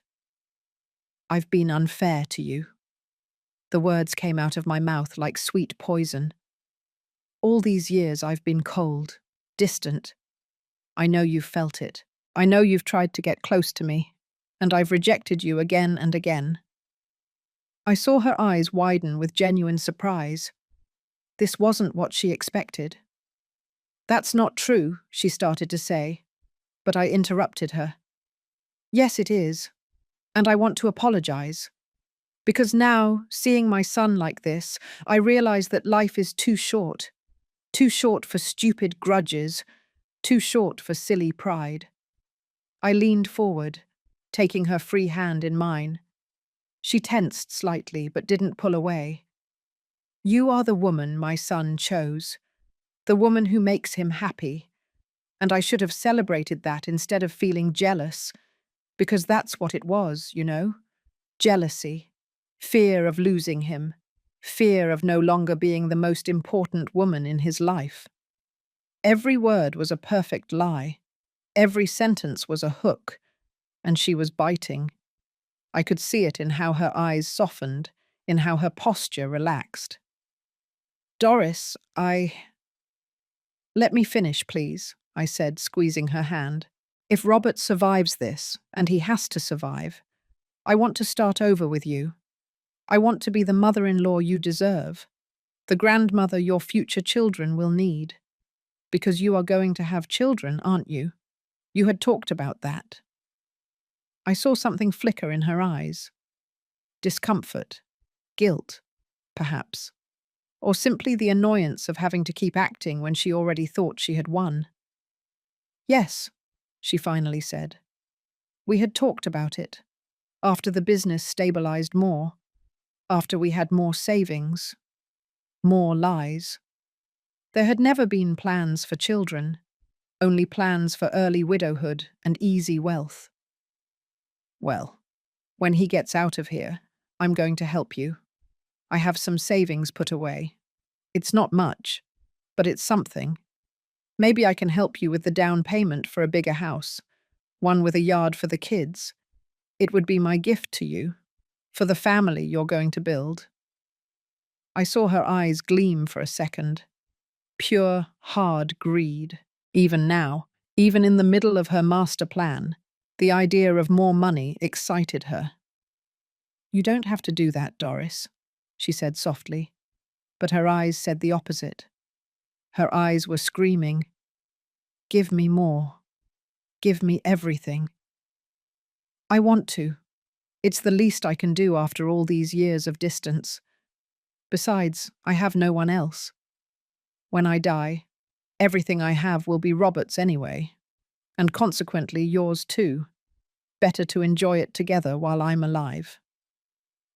"I've been unfair to you." The words came out of my mouth like sweet poison. "All these years I've been cold, distant. I know you've felt it. I know you've tried to get close to me, and I've rejected you again and again." I saw her eyes widen with genuine surprise. This wasn't what she expected. "That's not true," she started to say, but I interrupted her. "Yes, it is, and I want to apologize. Because now, seeing my son like this, I realize that life is too short for stupid grudges, too short for silly pride." I leaned forward, taking her free hand in mine. She tensed slightly but didn't pull away. "You are the woman my son chose, the woman who makes him happy, and I should have celebrated that instead of feeling jealous, because that's what it was, you know? Jealousy, fear of losing him, fear of no longer being the most important woman in his life." Every word was a perfect lie. Every sentence was a hook, and she was biting. I could see it in how her eyes softened, in how her posture relaxed. "Doris, Let me finish, please," I said, squeezing her hand. "If Robert survives this, and he has to survive, I want to start over with you. I want to be the mother-in-law you deserve, the grandmother your future children will need. Because you are going to have children, aren't you? You had talked about that." I saw something flicker in her eyes. Discomfort, guilt, perhaps, or simply the annoyance of having to keep acting when she already thought she had won. "Yes," she finally said. "We had talked about it. After the business stabilized more, after we had more savings, more lies. There had never been plans for children, only plans for early widowhood and easy wealth. Well, when he gets out of here, I'm going to help you. I have some savings put away. It's not much, but it's something. Maybe I can help you with the down payment for a bigger house, one with a yard for the kids. It would be my gift to you, for the family you're going to build." I saw her eyes gleam for a second. Pure, hard greed. Even now, even in the middle of her master plan, the idea of more money excited her. "You don't have to do that, Doris," she said softly, but her eyes said the opposite. Her eyes were screaming, "Give me more. Give me everything." "I want to. It's the least I can do after all these years of distance. Besides, I have no one else. When I die, everything I have will be Robert's anyway, and consequently yours too. Better to enjoy it together while I'm alive."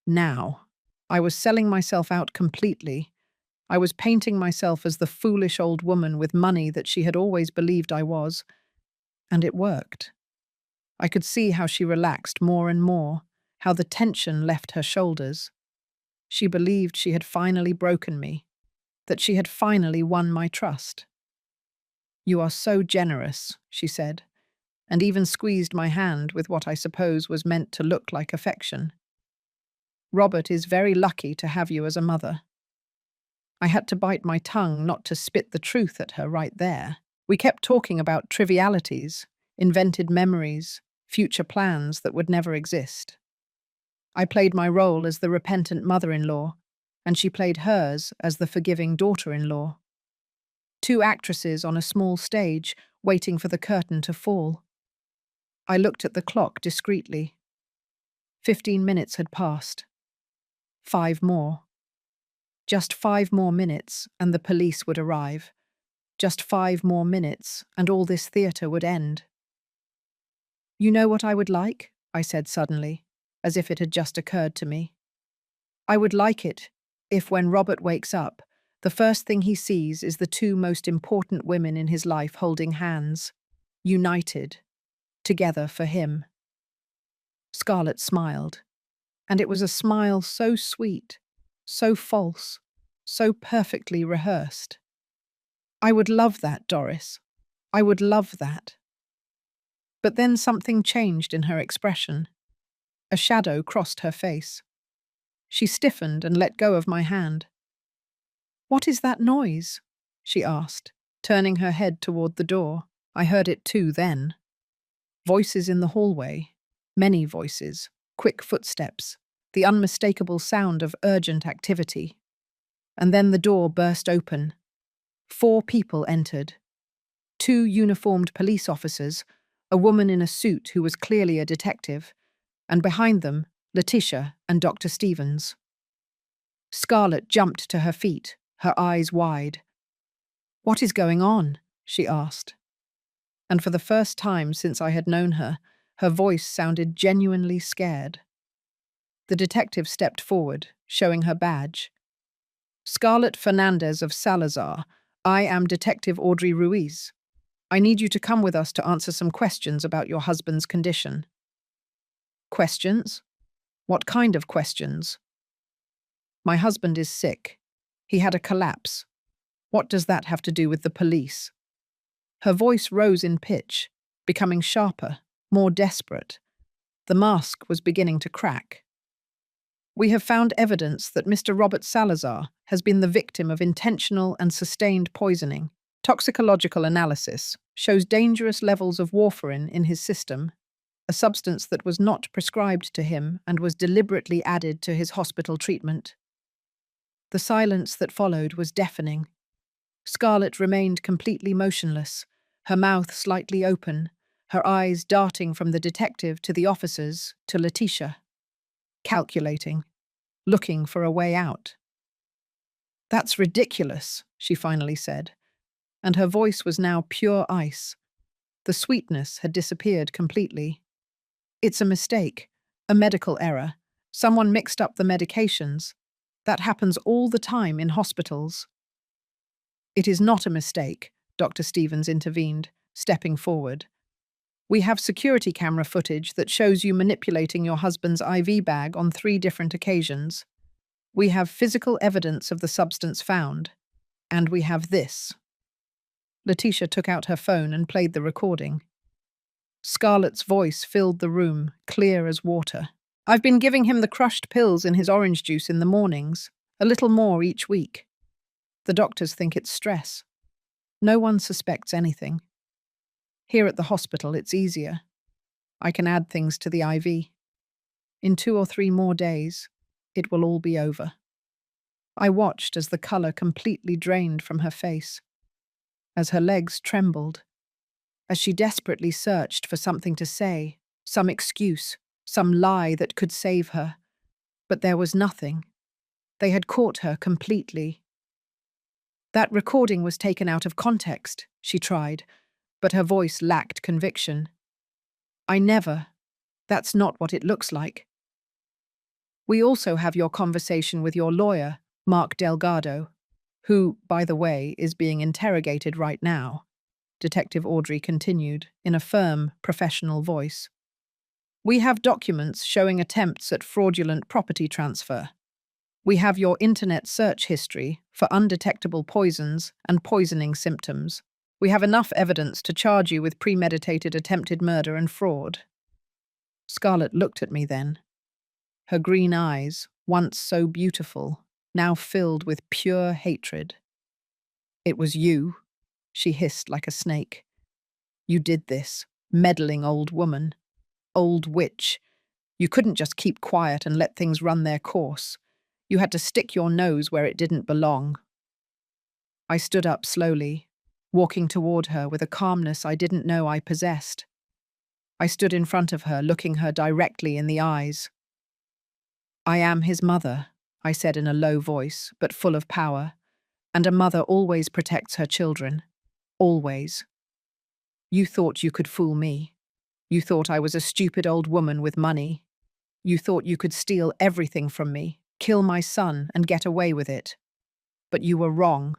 Now, I was selling myself out completely. I was painting myself as the foolish old woman with money that she had always believed I was, and it worked. I could see how she relaxed more and more, how the tension left her shoulders. She believed she had finally broken me, that she had finally won my trust. "You are so generous," she said, and even squeezed my hand with what I suppose was meant to look like affection. "Robert is very lucky to have you as a mother." I had to bite my tongue not to spit the truth at her right there. We kept talking about trivialities, invented memories, future plans that would never exist. I played my role as the repentant mother-in-law, and she played hers as the forgiving daughter-in-law. Two actresses on a small stage, waiting for the curtain to fall. I looked at the clock discreetly. 15 minutes had passed. 5 more. Just 5 more minutes, and the police would arrive. Just 5 more minutes, and all this theatre would end. "You know what I would like?" I said suddenly, as if it had just occurred to me. "I would like it if, when Robert wakes up, the first thing he sees is the two most important women in his life holding hands, united, together for him." Scarlett smiled, and it was a smile so sweet, so false, so perfectly rehearsed. "I would love that, Doris. I would love that." But then something changed in her expression. A shadow crossed her face. She stiffened and let go of my hand. "What is that noise?" she asked, turning her head toward the door. I heard it too then. Voices in the hallway, many voices, quick footsteps, the unmistakable sound of urgent activity. And then the door burst open. 4 people entered. 2 uniformed police officers, a woman in a suit who was clearly a detective, and behind them, Letitia and Dr. Stevens. Scarlett jumped to her feet, her eyes wide. "What is going on?" she asked. And for the first time since I had known her, her voice sounded genuinely scared. The detective stepped forward, showing her badge. "Scarlett Fernandez of Salazar. I am Detective Audrey Ruiz. I need you to come with us to answer some questions about your husband's condition." "Questions? What kind of questions?" "My husband is sick. He had a collapse. What does that have to do with the police?" Her voice rose in pitch, becoming sharper, more desperate. The mask was beginning to crack. "We have found evidence that Mr. Robert Salazar has been the victim of intentional and sustained poisoning. Toxicological analysis shows dangerous levels of warfarin in his system, a substance that was not prescribed to him and was deliberately added to his hospital treatment." The silence that followed was deafening. Scarlett remained completely motionless, her mouth slightly open, her eyes darting from the detective to the officers to Letitia. Calculating, looking for a way out. "That's ridiculous," she finally said, and her voice was now pure ice. The sweetness had disappeared completely. "It's a mistake, a medical error. Someone mixed up the medications. That happens all the time in hospitals." "It is not a mistake," Dr. Stevens intervened, stepping forward. "We have security camera footage that shows you manipulating your husband's IV bag on 3 different occasions. We have physical evidence of the substance found. And we have this." Letitia took out her phone and played the recording. Scarlett's voice filled the room, clear as water. "I've been giving him the crushed pills in his orange juice in the mornings, a little more each week. The doctors think it's stress. No one suspects anything. Here at the hospital, it's easier. I can add things to the IV. In 2 or 3 more days, it will all be over." I watched as the colour completely drained from her face, as her legs trembled, as she desperately searched for something to say, some excuse, some lie that could save her. But there was nothing. They had caught her completely. "That recording was taken out of context," she tried, but her voice lacked conviction. "I never. That's not what it looks like." "We also have your conversation with your lawyer, Mark Delgado, who, by the way, is being interrogated right now," Detective Audrey continued, in a firm, professional voice. "We have documents showing attempts at fraudulent property transfer. We have your internet search history for undetectable poisons and poisoning symptoms. We have enough evidence to charge you with premeditated attempted murder and fraud." Scarlett looked at me then. Her green eyes, once so beautiful, now filled with pure hatred. "It was you," she hissed like a snake. "You did this, meddling old woman. Old witch. You couldn't just keep quiet and let things run their course. You had to stick your nose where it didn't belong." I stood up slowly, walking toward her with a calmness I didn't know I possessed. I stood in front of her, looking her directly in the eyes. "I am his mother," I said in a low voice, but full of power, "and a mother always protects her children. Always. You thought you could fool me. You thought I was a stupid old woman with money. You thought you could steal everything from me, kill my son, and get away with it. But you were wrong.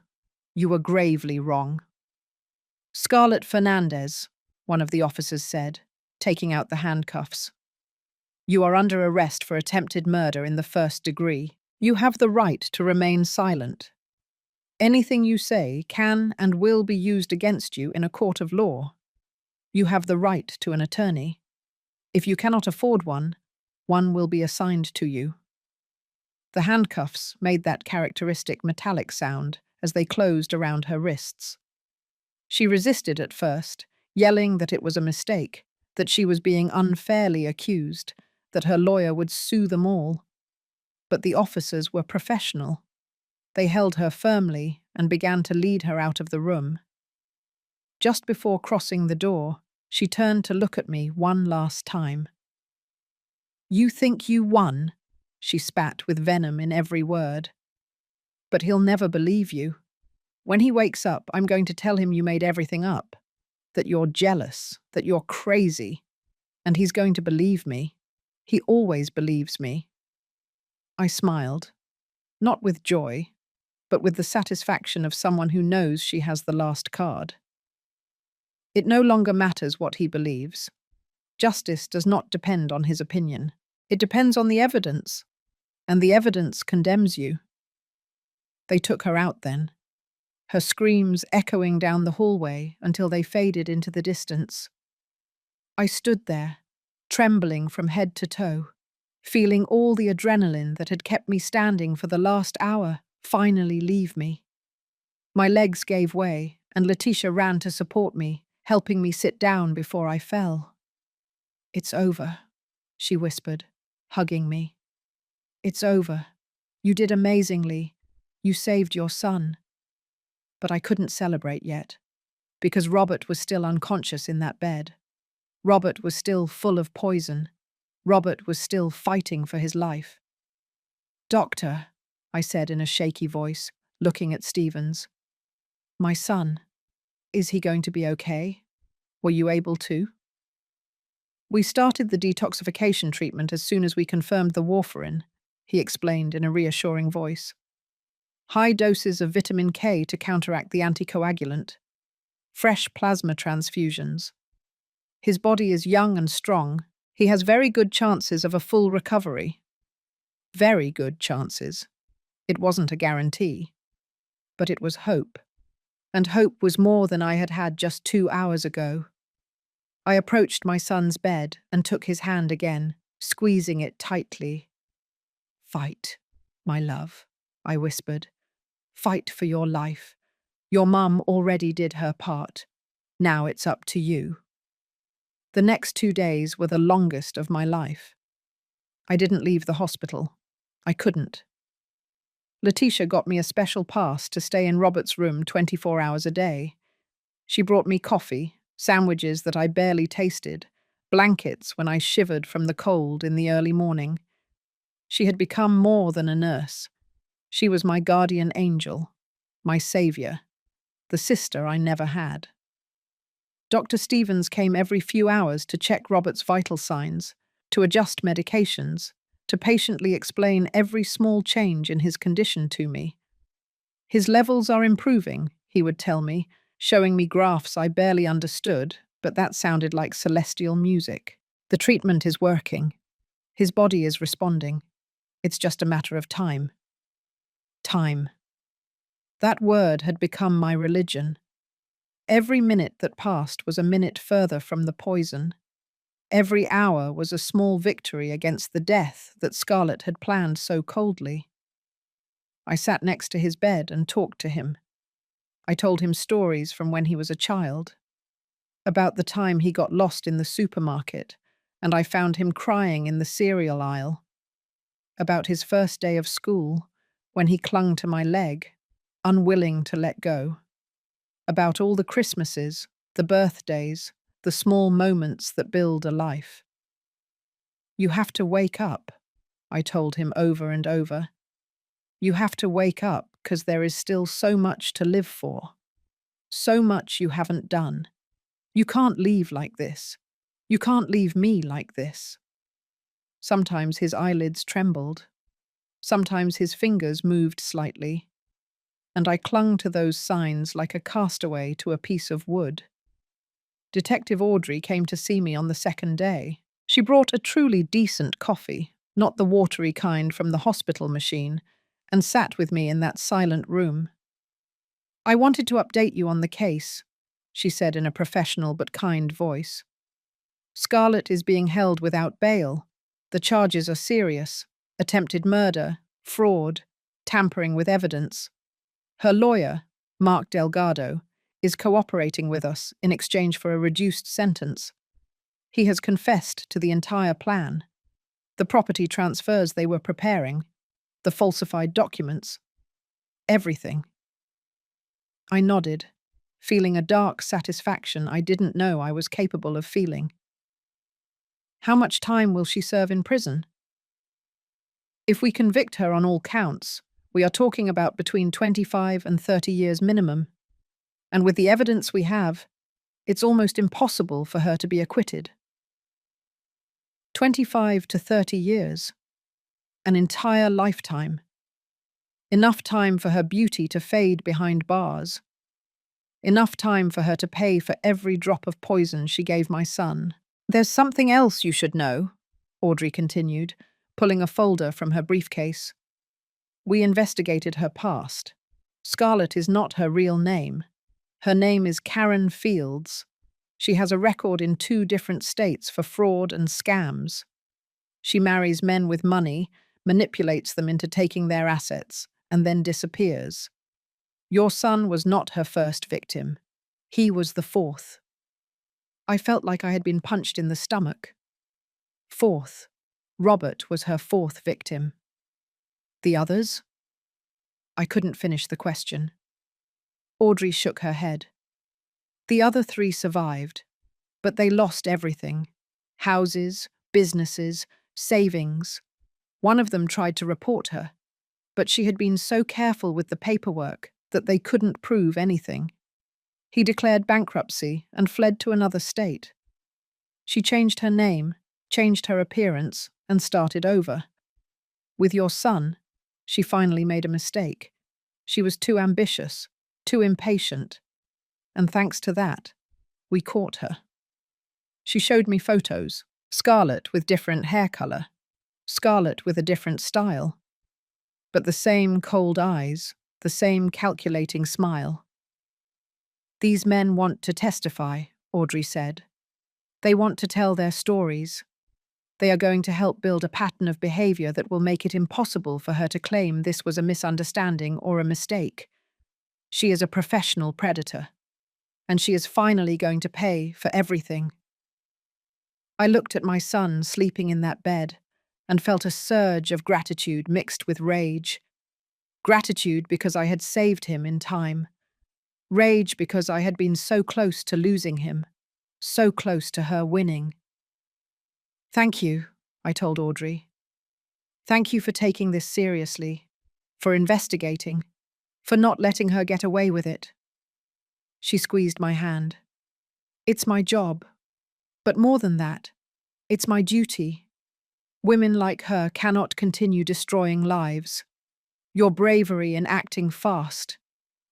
You were gravely wrong. Scarlett Fernandez, one of the officers said, taking out the handcuffs. You are under arrest for attempted murder in the first degree. You have the right to remain silent. Anything you say can and will be used against you in a court of law. You have the right to an attorney. If you cannot afford one, one will be assigned to you. The handcuffs made that characteristic metallic sound as they closed around her wrists. She resisted at first, yelling that it was a mistake, that she was being unfairly accused, that her lawyer would sue them all. But the officers were professional. They held her firmly and began to lead her out of the room. Just before crossing the door, she turned to look at me one last time. You think you won? She spat with venom in every word. But he'll never believe you. When he wakes up, I'm going to tell him you made everything up, that you're jealous, that you're crazy, and he's going to believe me. He always believes me. I smiled, not with joy, but with the satisfaction of someone who knows she has the last card. It no longer matters what he believes. Justice does not depend on his opinion. It depends on the evidence, and the evidence condemns you. They took her out then, her screams echoing down the hallway until they faded into the distance. I stood there, trembling from head to toe, feeling all the adrenaline that had kept me standing for the last hour finally leave me. My legs gave way, and Letitia ran to support me, helping me sit down before I fell. It's over, she whispered, hugging me. It's over. You did amazingly. You saved your son. But I couldn't celebrate yet, because Robert was still unconscious in that bed. Robert was still full of poison. Robert was still fighting for his life. Doctor, I said in a shaky voice, looking at Stevens. My son, is he going to be okay? Were you able to? We started the detoxification treatment as soon as we confirmed the warfarin, he explained in a reassuring voice. High doses of vitamin K to counteract the anticoagulant. Fresh plasma transfusions. His body is young and strong. He has very good chances of a full recovery. Very good chances. It wasn't a guarantee. But it was hope. And hope was more than I had had just 2 hours ago. I approached my son's bed and took his hand again, squeezing it tightly. Fight, my love, I whispered. Fight for your life. Your mum already did her part. Now it's up to you. The next 2 days were the longest of my life. I didn't leave the hospital. I couldn't. Letitia got me a special pass to stay in Robert's room 24 hours a day. She brought me coffee, sandwiches that I barely tasted, blankets when I shivered from the cold in the early morning. She had become more than a nurse. She was my guardian angel, my savior, the sister I never had. Dr. Stevens came every few hours to check Robert's vital signs, to adjust medications, to patiently explain every small change in his condition to me. His levels are improving, he would tell me, showing me graphs I barely understood, but that sounded like celestial music. The treatment is working. His body is responding. It's just a matter of time. Time. That word had become my religion. Every minute that passed was a minute further from the poison. Every hour was a small victory against the death that Scarlett had planned so coldly. I sat next to his bed and talked to him. I told him stories from when he was a child, about the time he got lost in the supermarket and I found him crying in the cereal aisle, about his first day of school when he clung to my leg, unwilling to let go, about all the Christmases, the birthdays, the small moments that build a life. You have to wake up, I told him over and over. You have to wake up because there is still so much to live for. So much you haven't done. You can't leave like this. You can't leave me like this. Sometimes his eyelids trembled. Sometimes his fingers moved slightly. And I clung to those signs like a castaway to a piece of wood. Detective Audrey came to see me on the second day. She brought a truly decent coffee, not the watery kind from the hospital machine, and sat with me in that silent room. "I wanted to update you on the case," she said in a professional but kind voice. "Scarlett is being held without bail. The charges are serious: attempted murder, fraud, tampering with evidence. Her lawyer, Mark Delgado, is cooperating with us in exchange for a reduced sentence. He has confessed to the entire plan: the property transfers they were preparing, the falsified documents, everything." I nodded, feeling a dark satisfaction I didn't know I was capable of feeling. "How much time will she serve in prison?" "If we convict her on all counts, we are talking about between 25 and 30 years minimum. And with the evidence we have, it's almost impossible for her to be acquitted." 25 to 30 years. An entire lifetime. Enough time for her beauty to fade behind bars. Enough time for her to pay for every drop of poison she gave my son. "There's something else you should know," Audrey continued, pulling a folder from her briefcase. "We investigated her past. Scarlett is not her real name. Her name is Karen Fields. She has a record in 2 different states for fraud and scams. She marries men with money, manipulates them into taking their assets, and then disappears. Your son was not her first victim. He was the 4th. I felt like I had been punched in the stomach. 4th. Robert was her 4th victim. The others? I couldn't finish the question. Audrey shook her head. The other 3 survived, but they lost everything: houses, businesses, savings. One of them tried to report her, but she had been so careful with the paperwork that they couldn't prove anything. He declared bankruptcy and fled to another state. She changed her name, changed her appearance, and started over. With your son, she finally made a mistake. She was too ambitious, too impatient, and thanks to that, we caught her. She showed me photos: Scarlett with different hair color, Scarlett with a different style, but the same cold eyes, the same calculating smile. "These men want to testify," Audrey said. "They want to tell their stories. They are going to help build a pattern of behavior that will make it impossible for her to claim this was a misunderstanding or a mistake. She is a professional predator, and she is finally going to pay for everything." I looked at my son sleeping in that bed and felt a surge of gratitude mixed with rage. Gratitude because I had saved him in time. Rage because I had been so close to losing him, so close to her winning. "Thank you," I told Audrey. "Thank you for taking this seriously, for investigating, for not letting her get away with it." She squeezed my hand. "It's my job. But more than that, it's my duty. Women like her cannot continue destroying lives. Your bravery in acting fast,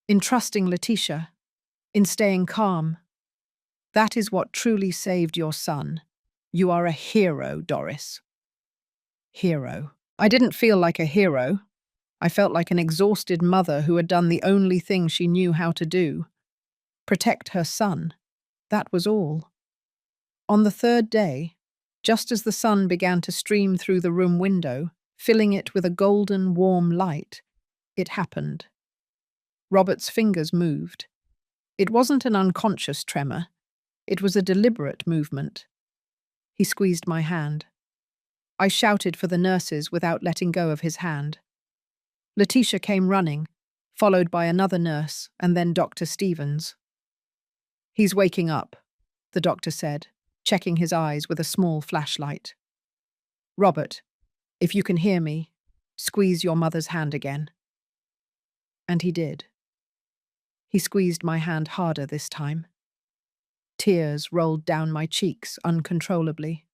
in trusting Letitia, in staying calm, that is what truly saved your son. You are a hero, Doris." Hero. I didn't feel like a hero. I felt like an exhausted mother who had done the only thing she knew how to do: protect her son. That was all. On the 3rd day, just as the sun began to stream through the room window, filling it with a golden, warm light, it happened. Robert's fingers moved. It wasn't an unconscious tremor. It was a deliberate movement. He squeezed my hand. I shouted for the nurses without letting go of his hand. Letitia came running, followed by another nurse and then Dr. Stevens. "He's waking up," the doctor said, checking his eyes with a small flashlight. "Robert, if you can hear me, squeeze your mother's hand again." And he did. He squeezed my hand harder this time. Tears rolled down my cheeks uncontrollably.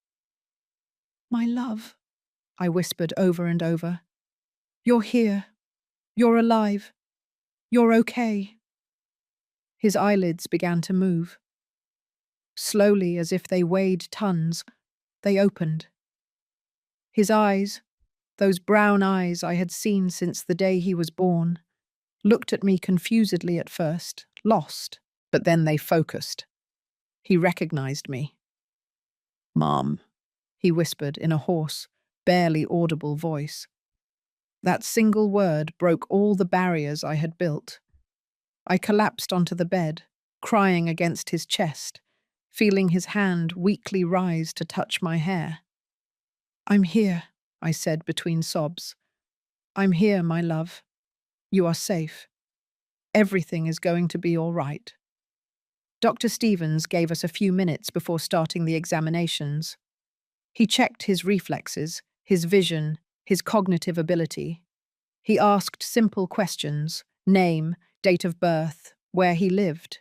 My love, I whispered over and over. You're here. You're alive. You're okay. His eyelids began to move. Slowly, as if they weighed tons, they opened. His eyes, those brown eyes I had seen since the day he was born, looked at me confusedly at first, lost, but then they focused. He recognized me. Mom, he whispered in a hoarse, barely audible voice. That single word broke all the barriers I had built. I collapsed onto the bed, crying against his chest, feeling his hand weakly rise to touch my hair. I'm here, I said between sobs. I'm here, my love. You are safe. Everything is going to be all right. Dr. Stevens gave us a few minutes before starting the examinations. He checked his reflexes, his vision, his cognitive ability. He asked simple questions: name, date of birth, where he lived.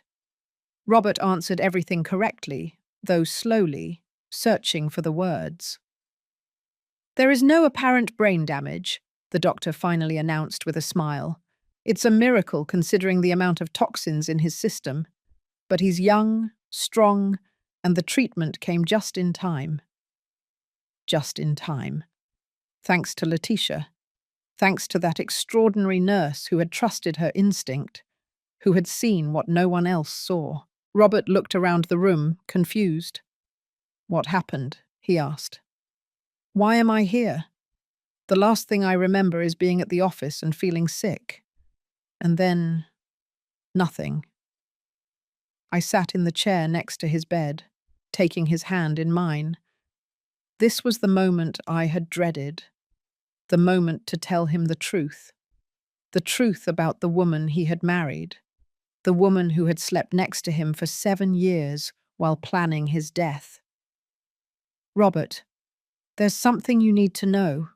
Robert answered everything correctly, though slowly, searching for the words. There is no apparent brain damage, the doctor finally announced with a smile. It's a miracle considering the amount of toxins in his system. But he's young, strong, and the treatment came just in time. Just in time. Thanks to Letitia. Thanks to that extraordinary nurse who had trusted her instinct, who had seen what no one else saw. Robert looked around the room, confused. What happened? He asked. Why am I here? The last thing I remember is being at the office and feeling sick. And then, nothing. I sat in the chair next to his bed, taking his hand in mine. This was the moment I had dreaded, the moment to tell him the truth about the woman he had married, the woman who had slept next to him for 7 years while planning his death. Robert, there's something you need to know,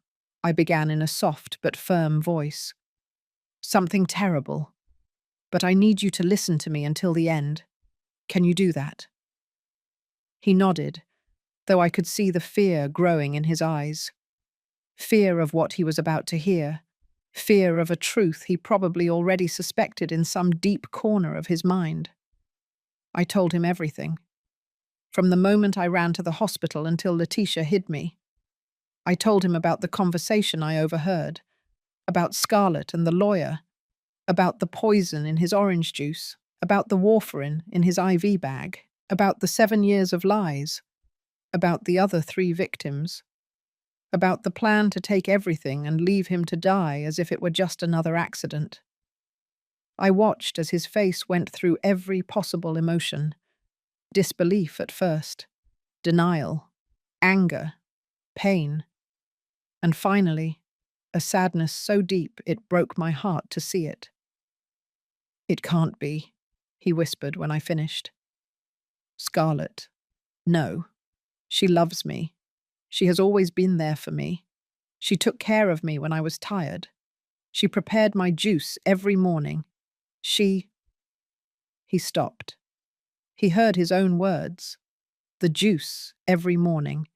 I began in a soft but firm voice. Something terrible, but I need you to listen to me until the end. Can you do that? He nodded, though I could see the fear growing in his eyes. Fear of what he was about to hear. Fear of a truth he probably already suspected in some deep corner of his mind. I told him everything. From the moment I ran to the hospital until Letitia hid me. I told him about the conversation I overheard, about Scarlett and the lawyer, about the poison in his orange juice, about the warfarin in his IV bag, about the 7 years of lies, about the other 3 victims, about the plan to take everything and leave him to die as if it were just another accident. I watched as his face went through every possible emotion. Disbelief at first, denial, anger, pain, and finally, a sadness so deep it broke my heart to see it. It can't be, he whispered when I finished. Scarlett, no. She loves me. She has always been there for me. She took care of me when I was tired. She prepared my juice every morning. He stopped. He heard his own words. The juice every morning,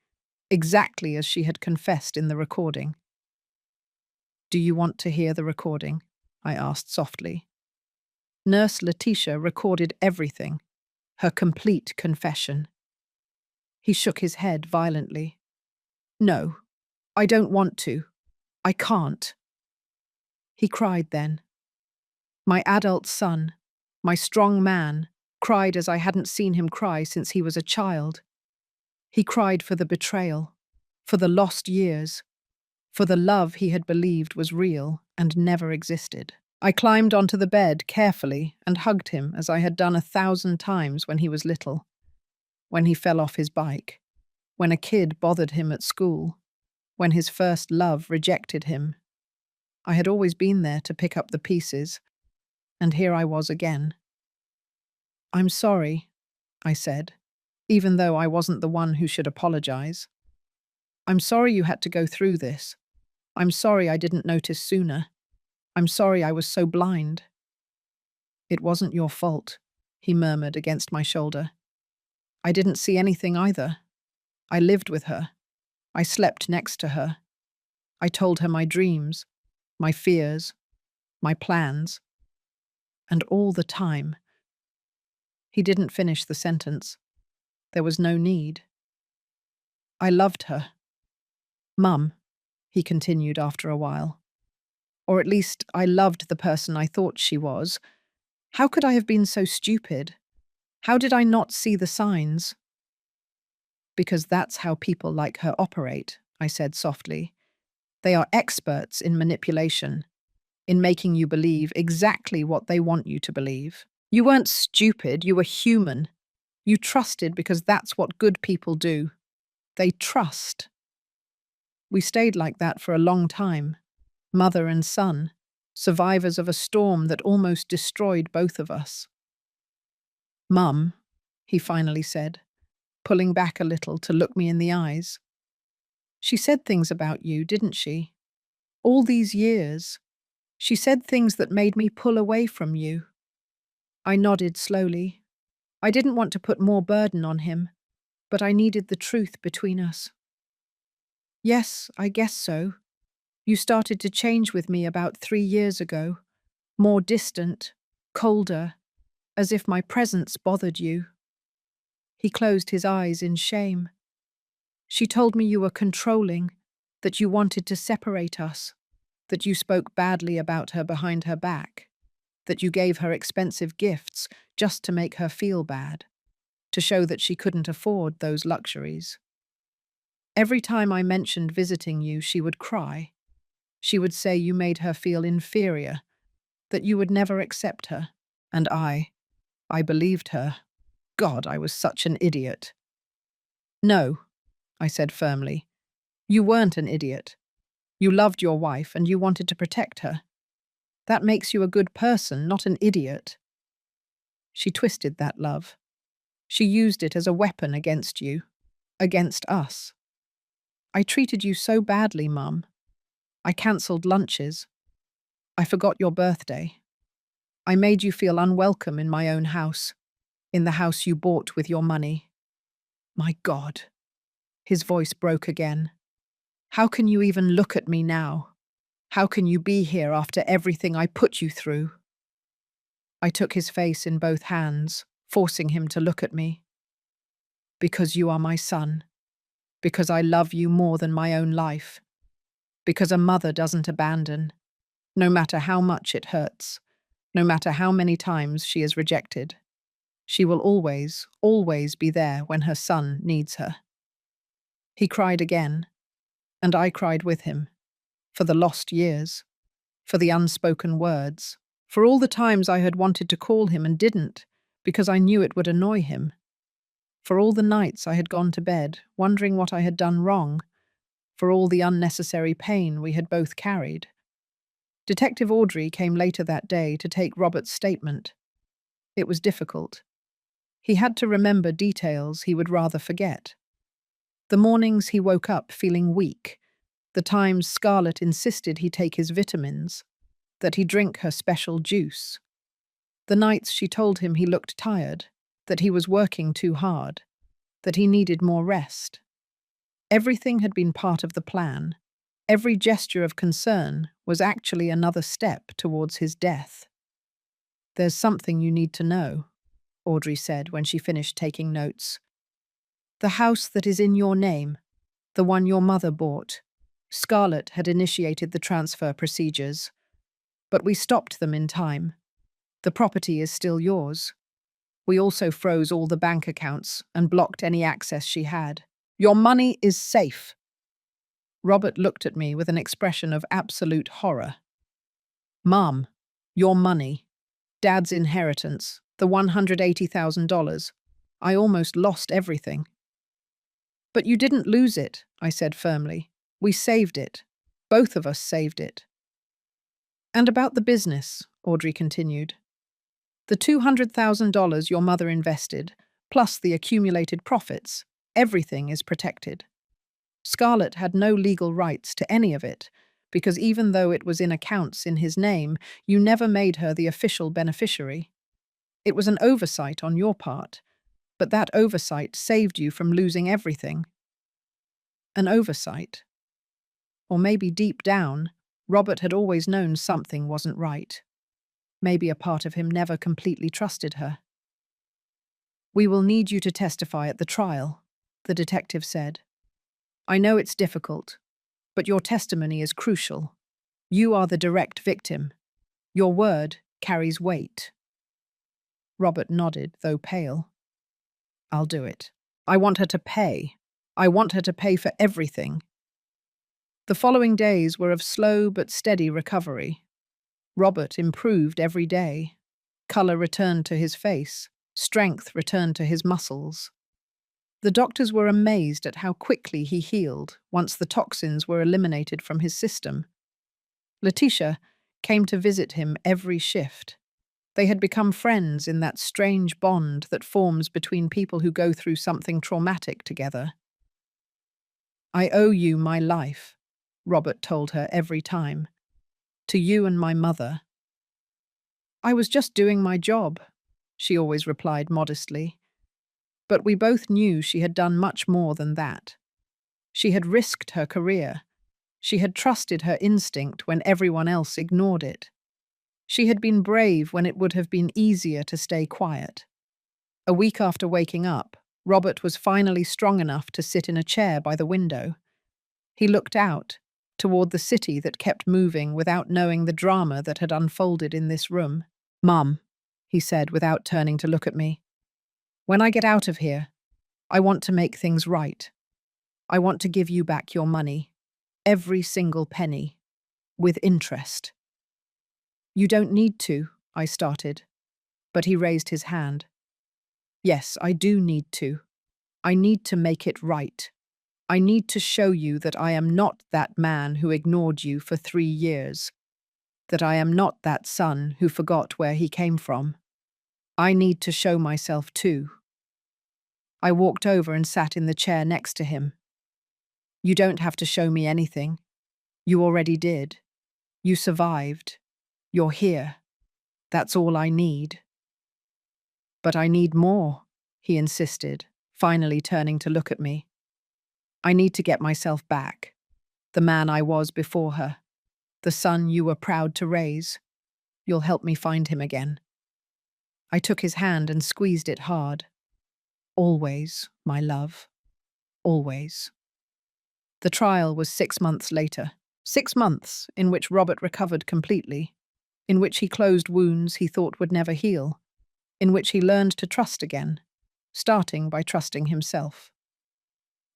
exactly as she had confessed in the recording. Do you want to hear the recording? I asked softly. Nurse Letitia recorded everything, her complete confession. He shook his head violently. No, I don't want to. I can't. He cried then. My adult son, my strong man, cried as I hadn't seen him cry since he was a child. He cried for the betrayal, for the lost years, for the love he had believed was real and never existed. I climbed onto the bed carefully and hugged him as I had done 1,000 times when he was little, when he fell off his bike, when a kid bothered him at school, when his first love rejected him. I had always been there to pick up the pieces, and here I was again. I'm sorry, I said, even though I wasn't the one who should apologize. I'm sorry you had to go through this. I'm sorry I didn't notice sooner. I'm sorry I was so blind. It wasn't your fault, he murmured against my shoulder. I didn't see anything either. I lived with her. I slept next to her. I told her my dreams, my fears, my plans. And all the time. He didn't finish the sentence. There was no need. I loved her. Mum, he continued after a while. Or at least I loved the person I thought she was. How could I have been so stupid? How did I not see the signs? Because that's how people like her operate, I said softly. They are experts in manipulation, in making you believe exactly what they want you to believe. You weren't stupid, you were human. You trusted because that's what good people do. They trust. We stayed like that for a long time, mother and son, survivors of a storm that almost destroyed both of us. Mum, he finally said, pulling back a little to look me in the eyes. She said things about you, didn't she? All these years. She said things that made me pull away from you. I nodded slowly. I didn't want to put more burden on him, but I needed the truth between us. Yes, I guess so. You started to change with me about 3 years ago. More distant, colder, as if my presence bothered you. He closed his eyes in shame. She told me you were controlling, that you wanted to separate us, that you spoke badly about her behind her back, that you gave her expensive gifts just to make her feel bad, to show that she couldn't afford those luxuries. Every time I mentioned visiting you, she would cry. She would say you made her feel inferior, that you would never accept her. And I believed her. God, I was such an idiot. No, I said firmly. You weren't an idiot. You loved your wife and you wanted to protect her. That makes you a good person, not an idiot. She twisted that love. She used it as a weapon against you, against us. I treated you so badly, Mum. I cancelled lunches. I forgot your birthday. I made you feel unwelcome in my own house, in the house you bought with your money. My God. His voice broke again. How can you even look at me now? How can you be here after everything I put you through? I took his face in both hands, forcing him to look at me. Because you are my son. Because I love you more than my own life. Because a mother doesn't abandon, no matter how much it hurts, no matter how many times she is rejected. She will always, always be there when her son needs her. He cried again, and I cried with him, for the lost years, for the unspoken words, for all the times I had wanted to call him and didn't, because I knew it would annoy him, for all the nights I had gone to bed, wondering what I had done wrong, for all the unnecessary pain we had both carried. Detective Audrey came later that day to take Robert's statement. It was difficult. He had to remember details he would rather forget. The mornings he woke up feeling weak, the times Scarlett insisted he take his vitamins, that he drink her special juice, the nights she told him he looked tired, that he was working too hard, that he needed more rest. Everything had been part of the plan. Every gesture of concern was actually another step towards his death. There's something you need to know, Audrey said when she finished taking notes. The house that is in your name, the one your mother bought, Scarlett had initiated the transfer procedures, but we stopped them in time. The property is still yours. We also froze all the bank accounts and blocked any access she had. Your money is safe. Robert looked at me with an expression of absolute horror. Mum, your money, Dad's inheritance, the $180,000. I almost lost everything. But you didn't lose it, I said firmly. We saved it. Both of us saved it. And about the business, Audrey continued. The $200,000 your mother invested, plus the accumulated profits, everything is protected. Scarlett had no legal rights to any of it, because even though it was in accounts in his name, you never made her the official beneficiary. It was an oversight on your part, but that oversight saved you from losing everything. An oversight. Or maybe deep down, Robert had always known something wasn't right. Maybe a part of him never completely trusted her. "We will need you to testify at the trial," the detective said. "I know it's difficult, but your testimony is crucial. You are the direct victim. Your word carries weight." Robert nodded, though pale. "I'll do it. I want her to pay. I want her to pay for everything." The following days were of slow but steady recovery. Robert improved every day. Colour returned to his face. Strength returned to his muscles. The doctors were amazed at how quickly he healed once the toxins were eliminated from his system. Letitia came to visit him every shift. They had become friends in that strange bond that forms between people who go through something traumatic together. "I owe you my life," Robert told her every time. "To you and my mother." "I was just doing my job," she always replied modestly. But we both knew she had done much more than that. She had risked her career. She had trusted her instinct when everyone else ignored it. She had been brave when it would have been easier to stay quiet. A week after waking up, Robert was finally strong enough to sit in a chair by the window. He looked out, toward the city that kept moving without knowing the drama that had unfolded in this room. "Mum," he said without turning to look at me, "when I get out of here, I want to make things right. I want to give you back your money, every single penny, with interest." "You don't need to," I started, but he raised his hand. "Yes, I do need to. I need to make it right. I need to show you that I am not that man who ignored you for 3 years, that I am not that son who forgot where he came from. I need to show myself too." I walked over and sat in the chair next to him. "You don't have to show me anything. You already did. You survived. You're here. That's all I need." "But I need more," he insisted, finally turning to look at me. "I need to get myself back. The man I was before her. The son you were proud to raise. You'll help me find him again." I took his hand and squeezed it hard. "Always, my love. Always." The trial was 6 months later. 6 months in which Robert recovered completely, in which he closed wounds he thought would never heal, in which he learned to trust again, starting by trusting himself.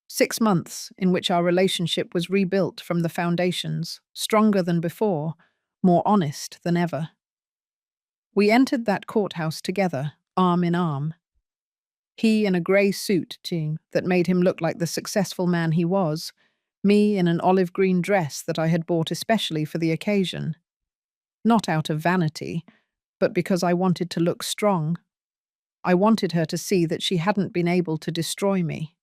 6 months in which our relationship was rebuilt from the foundations, stronger than before, more honest than ever. We entered that courthouse together, arm in arm. He in a grey suit, that made him look like the successful man he was, me in an olive green dress that I had bought especially for the occasion. Not out of vanity, but because I wanted to look strong. I wanted her to see that she hadn't been able to destroy me.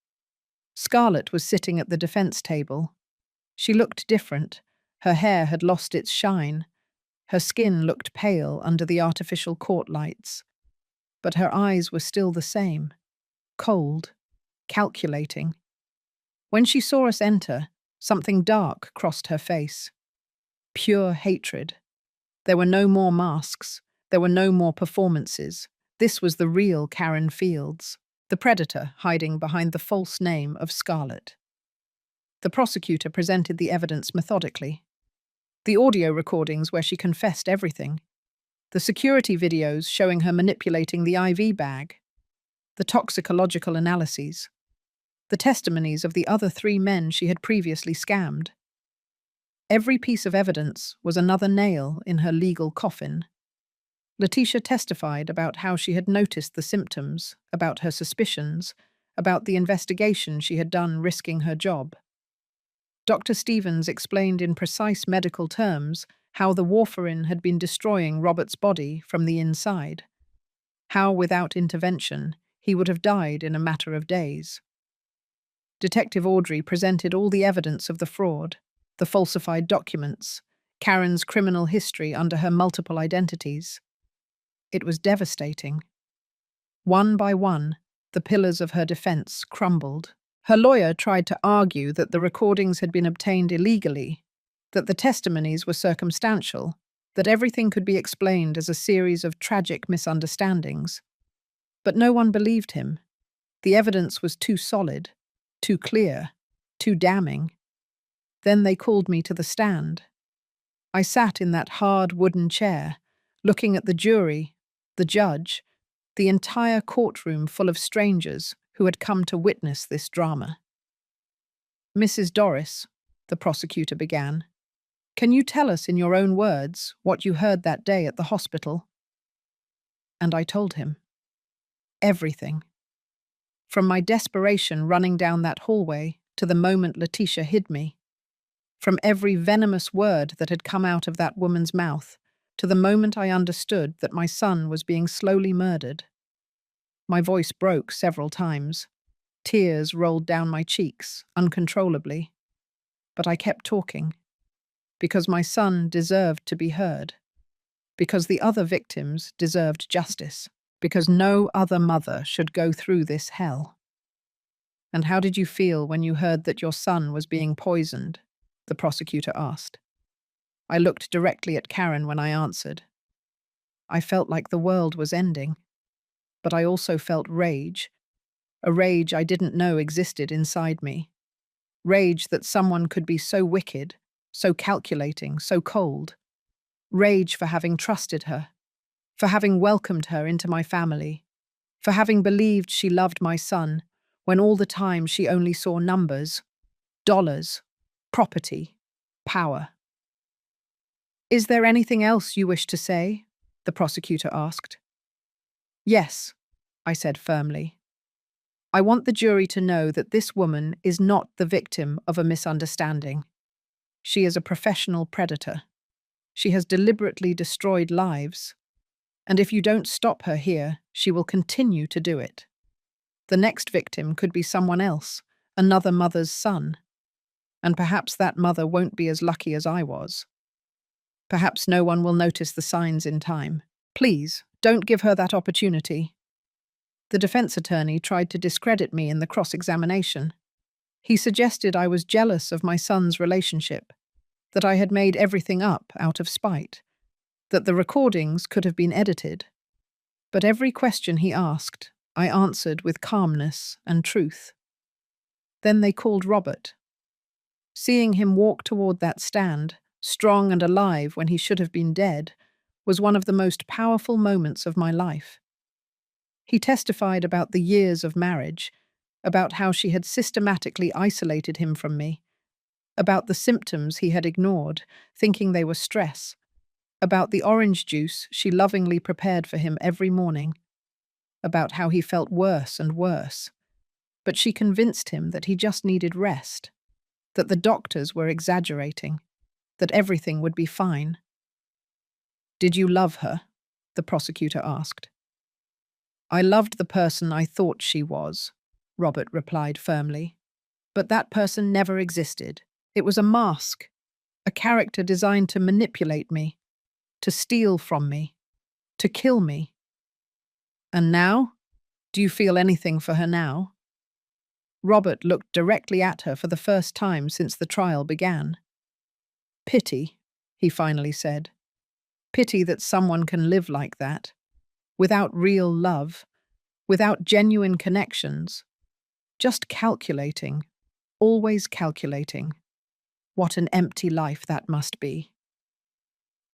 Scarlett was sitting at the defense table. She looked different. Her hair had lost its shine. Her skin looked pale under the artificial court lights. But her eyes were still the same. Cold. Calculating. When she saw us enter, something dark crossed her face. Pure hatred. There were no more masks. There were no more performances. This was the real Karen Fields, the predator hiding behind the false name of Scarlett. The prosecutor presented the evidence methodically. The audio recordings where she confessed everything. The security videos showing her manipulating the IV bag. The toxicological analyses. The testimonies of the other 3 men she had previously scammed. Every piece of evidence was another nail in her legal coffin. Letitia testified about how she had noticed the symptoms, about her suspicions, about the investigation she had done risking her job. Dr. Stevens explained in precise medical terms how the warfarin had been destroying Robert's body from the inside. How, without intervention, he would have died in a matter of days. Detective Audrey presented all the evidence of the fraud, the falsified documents, Karen's criminal history under her multiple identities. It was devastating. One by one, the pillars of her defense crumbled. Her lawyer tried to argue that the recordings had been obtained illegally, that the testimonies were circumstantial, that everything could be explained as a series of tragic misunderstandings. But no one believed him. The evidence was too solid, too clear, too damning. Then they called me to the stand. I sat in that hard wooden chair, looking at the jury, the judge, the entire courtroom full of strangers who had come to witness this drama. "Mrs. Doris," the prosecutor began, "can you tell us in your own words what you heard that day at the hospital?" And I told him. Everything. From my desperation running down that hallway to the moment Letitia hid me. From every venomous word that had come out of that woman's mouth to the moment I understood that my son was being slowly murdered. My voice broke several times. Tears rolled down my cheeks uncontrollably. But I kept talking. Because my son deserved to be heard. Because the other victims deserved justice. Because no other mother should go through this hell. "And how did you feel when you heard that your son was being poisoned?" the prosecutor asked. I looked directly at Karen when I answered. I felt like the world was ending. But I also felt rage. A rage I didn't know existed inside me. Rage that someone could be so wicked, so calculating, so cold. Rage for having trusted her. For having welcomed her into my family. For having believed she loved my son, when all the time she only saw numbers, dollars, property, power. "Is there anything else you wish to say?" the prosecutor asked. "Yes," I said firmly. "I want the jury to know that this woman is not the victim of a misunderstanding. She is a professional predator. She has deliberately destroyed lives. And if you don't stop her here, she will continue to do it. The next victim could be someone else, another mother's son. And perhaps that mother won't be as lucky as I was. Perhaps no one will notice the signs in time. Please, don't give her that opportunity." The defense attorney tried to discredit me in the cross-examination. He suggested I was jealous of my son's relationship, that I had made everything up out of spite, that the recordings could have been edited. But every question he asked, I answered with calmness and truth. Then they called Robert. Seeing him walk toward that stand, strong and alive when he should have been dead, was one of the most powerful moments of my life. He testified about the years of marriage, about how she had systematically isolated him from me, about the symptoms he had ignored, thinking they were stress, about the orange juice she lovingly prepared for him every morning, about how he felt worse and worse. But she convinced him that he just needed rest, that the doctors were exaggerating, that everything would be fine. "Did you love her?" the prosecutor asked. "I loved the person I thought she was," Robert replied firmly. "But that person never existed. It was a mask, a character designed to manipulate me, to steal from me, to kill me. And now? Do you feel anything for her now?" Robert looked directly at her for the first time since the trial began. "Pity," he finally said. "Pity that someone can live like that, without real love, without genuine connections, just calculating, always calculating. What an empty life that must be."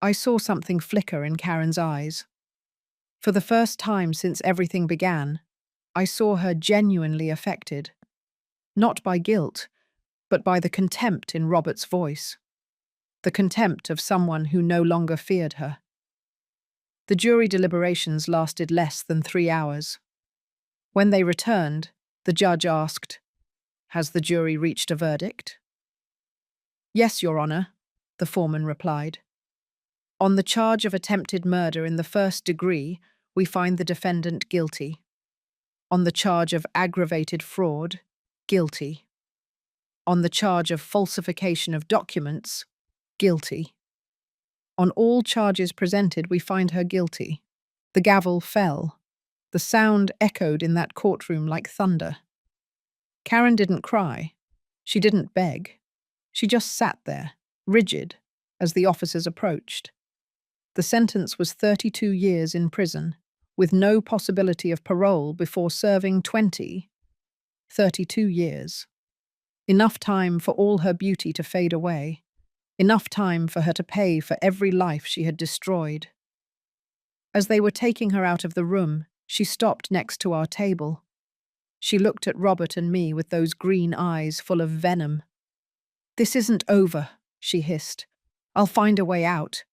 I saw something flicker in Karen's eyes. For the first time since everything began, I saw her genuinely affected. Not by guilt, but by the contempt in Robert's voice. The contempt of someone who no longer feared her. The jury deliberations lasted less than 3 hours. When they returned, the judge asked, "Has the jury reached a verdict?" "Yes, Your Honor," the foreman replied. "On the charge of attempted murder in the first degree, we find the defendant guilty. On the charge of aggravated fraud, guilty. On the charge of falsification of documents, guilty. On all charges presented, we find her guilty." The gavel fell. The sound echoed in that courtroom like thunder. Karen didn't cry. She didn't beg. She just sat there, rigid, as the officers approached. The sentence was 32 years in prison, with no possibility of parole before serving 32 years. Enough time for all her beauty to fade away. Enough time for her to pay for every life she had destroyed. As they were taking her out of the room, she stopped next to our table. She looked at Robert and me with those green eyes full of venom. "This isn't over," she hissed. "I'll find a way out.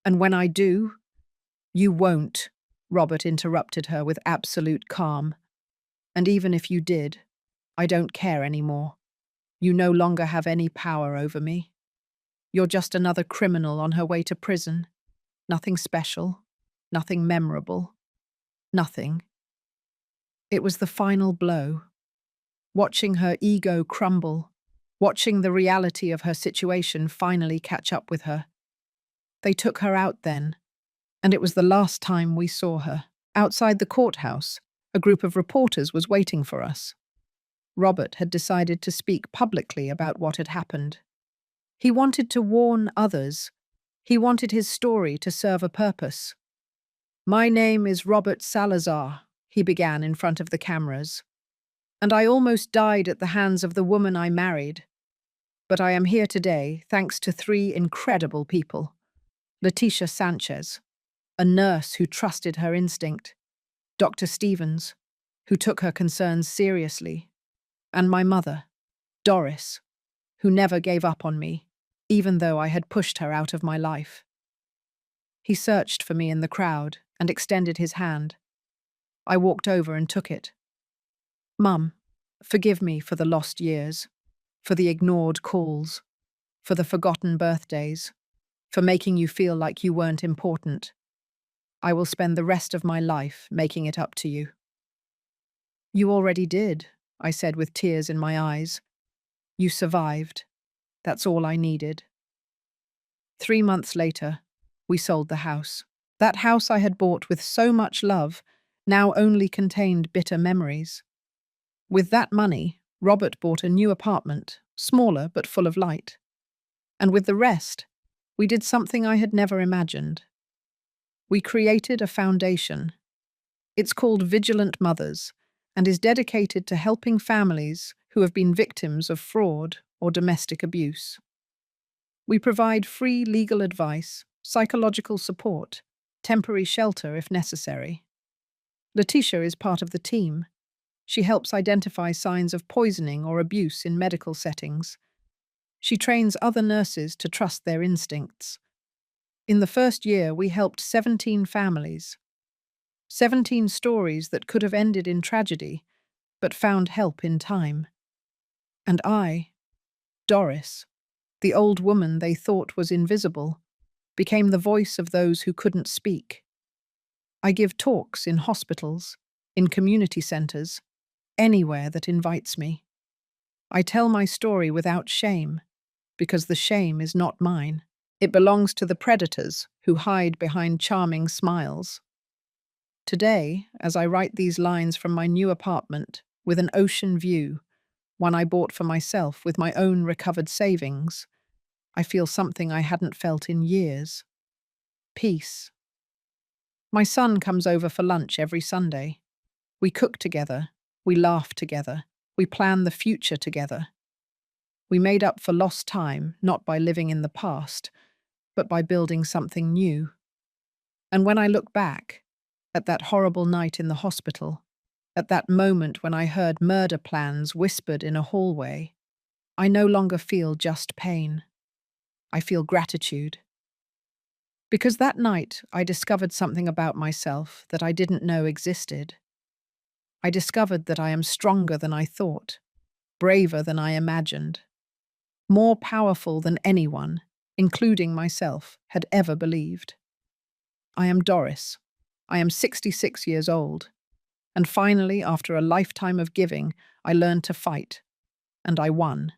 And when I do—" "You won't," Robert interrupted her with absolute calm. "And even if you did, I don't care anymore. You no longer have any power over me. You're just another criminal on her way to prison. Nothing special, nothing memorable, nothing." It was the final blow. Watching her ego crumble, watching the reality of her situation finally catch up with her. They took her out then, and it was the last time we saw her. Outside the courthouse, a group of reporters was waiting for us. Robert had decided to speak publicly about what had happened. He wanted to warn others. He wanted his story to serve a purpose. "My name is Robert Salazar," he began in front of the cameras. "And I almost died at the hands of the woman I married. But I am here today thanks to 3 incredible people. Leticia Sanchez, a nurse who trusted her instinct. Dr. Stevens, who took her concerns seriously. And my mother, Doris, who never gave up on me, even though I had pushed her out of my life." He searched for me in the crowd and extended his hand. I walked over and took it. "Mum, forgive me for the lost years, for the ignored calls, for the forgotten birthdays, for making you feel like you weren't important. I will spend the rest of my life making it up to you." "You already did," I said with tears in my eyes. "You survived. That's all I needed." 3 months later, we sold the house. That house I had bought with so much love now only contained bitter memories. With that money, Robert bought a new apartment, smaller but full of light. And with the rest, we did something I had never imagined. We created a foundation. It's called Vigilant Mothers and is dedicated to helping families who have been victims of fraud or domestic abuse. We provide free legal advice, psychological support, temporary shelter if necessary. Leticia is part of the team. She helps identify signs of poisoning or abuse in medical settings. She trains other nurses to trust their instincts. In the first year, we helped 17 families. 17 stories that could have ended in tragedy, but found help in time. And I, Doris, the old woman they thought was invisible, became the voice of those who couldn't speak. I give talks in hospitals, in community centers, anywhere that invites me. I tell my story without shame, because the shame is not mine. It belongs to the predators who hide behind charming smiles. Today, as I write these lines from my new apartment, with an ocean view, one I bought for myself with my own recovered savings, I feel something I hadn't felt in years. Peace. My son comes over for lunch every Sunday. We cook together, we laugh together, we plan the future together. We made up for lost time, not by living in the past, but by building something new. And when I look back, at that horrible night in the hospital, at that moment when I heard murder plans whispered in a hallway, I no longer feel just pain. I feel gratitude. Because that night I discovered something about myself that I didn't know existed. I discovered that I am stronger than I thought, braver than I imagined, more powerful than anyone, including myself, had ever believed. I am Doris. I am 66 years old. And finally, after a lifetime of giving, I learned to fight. And I won.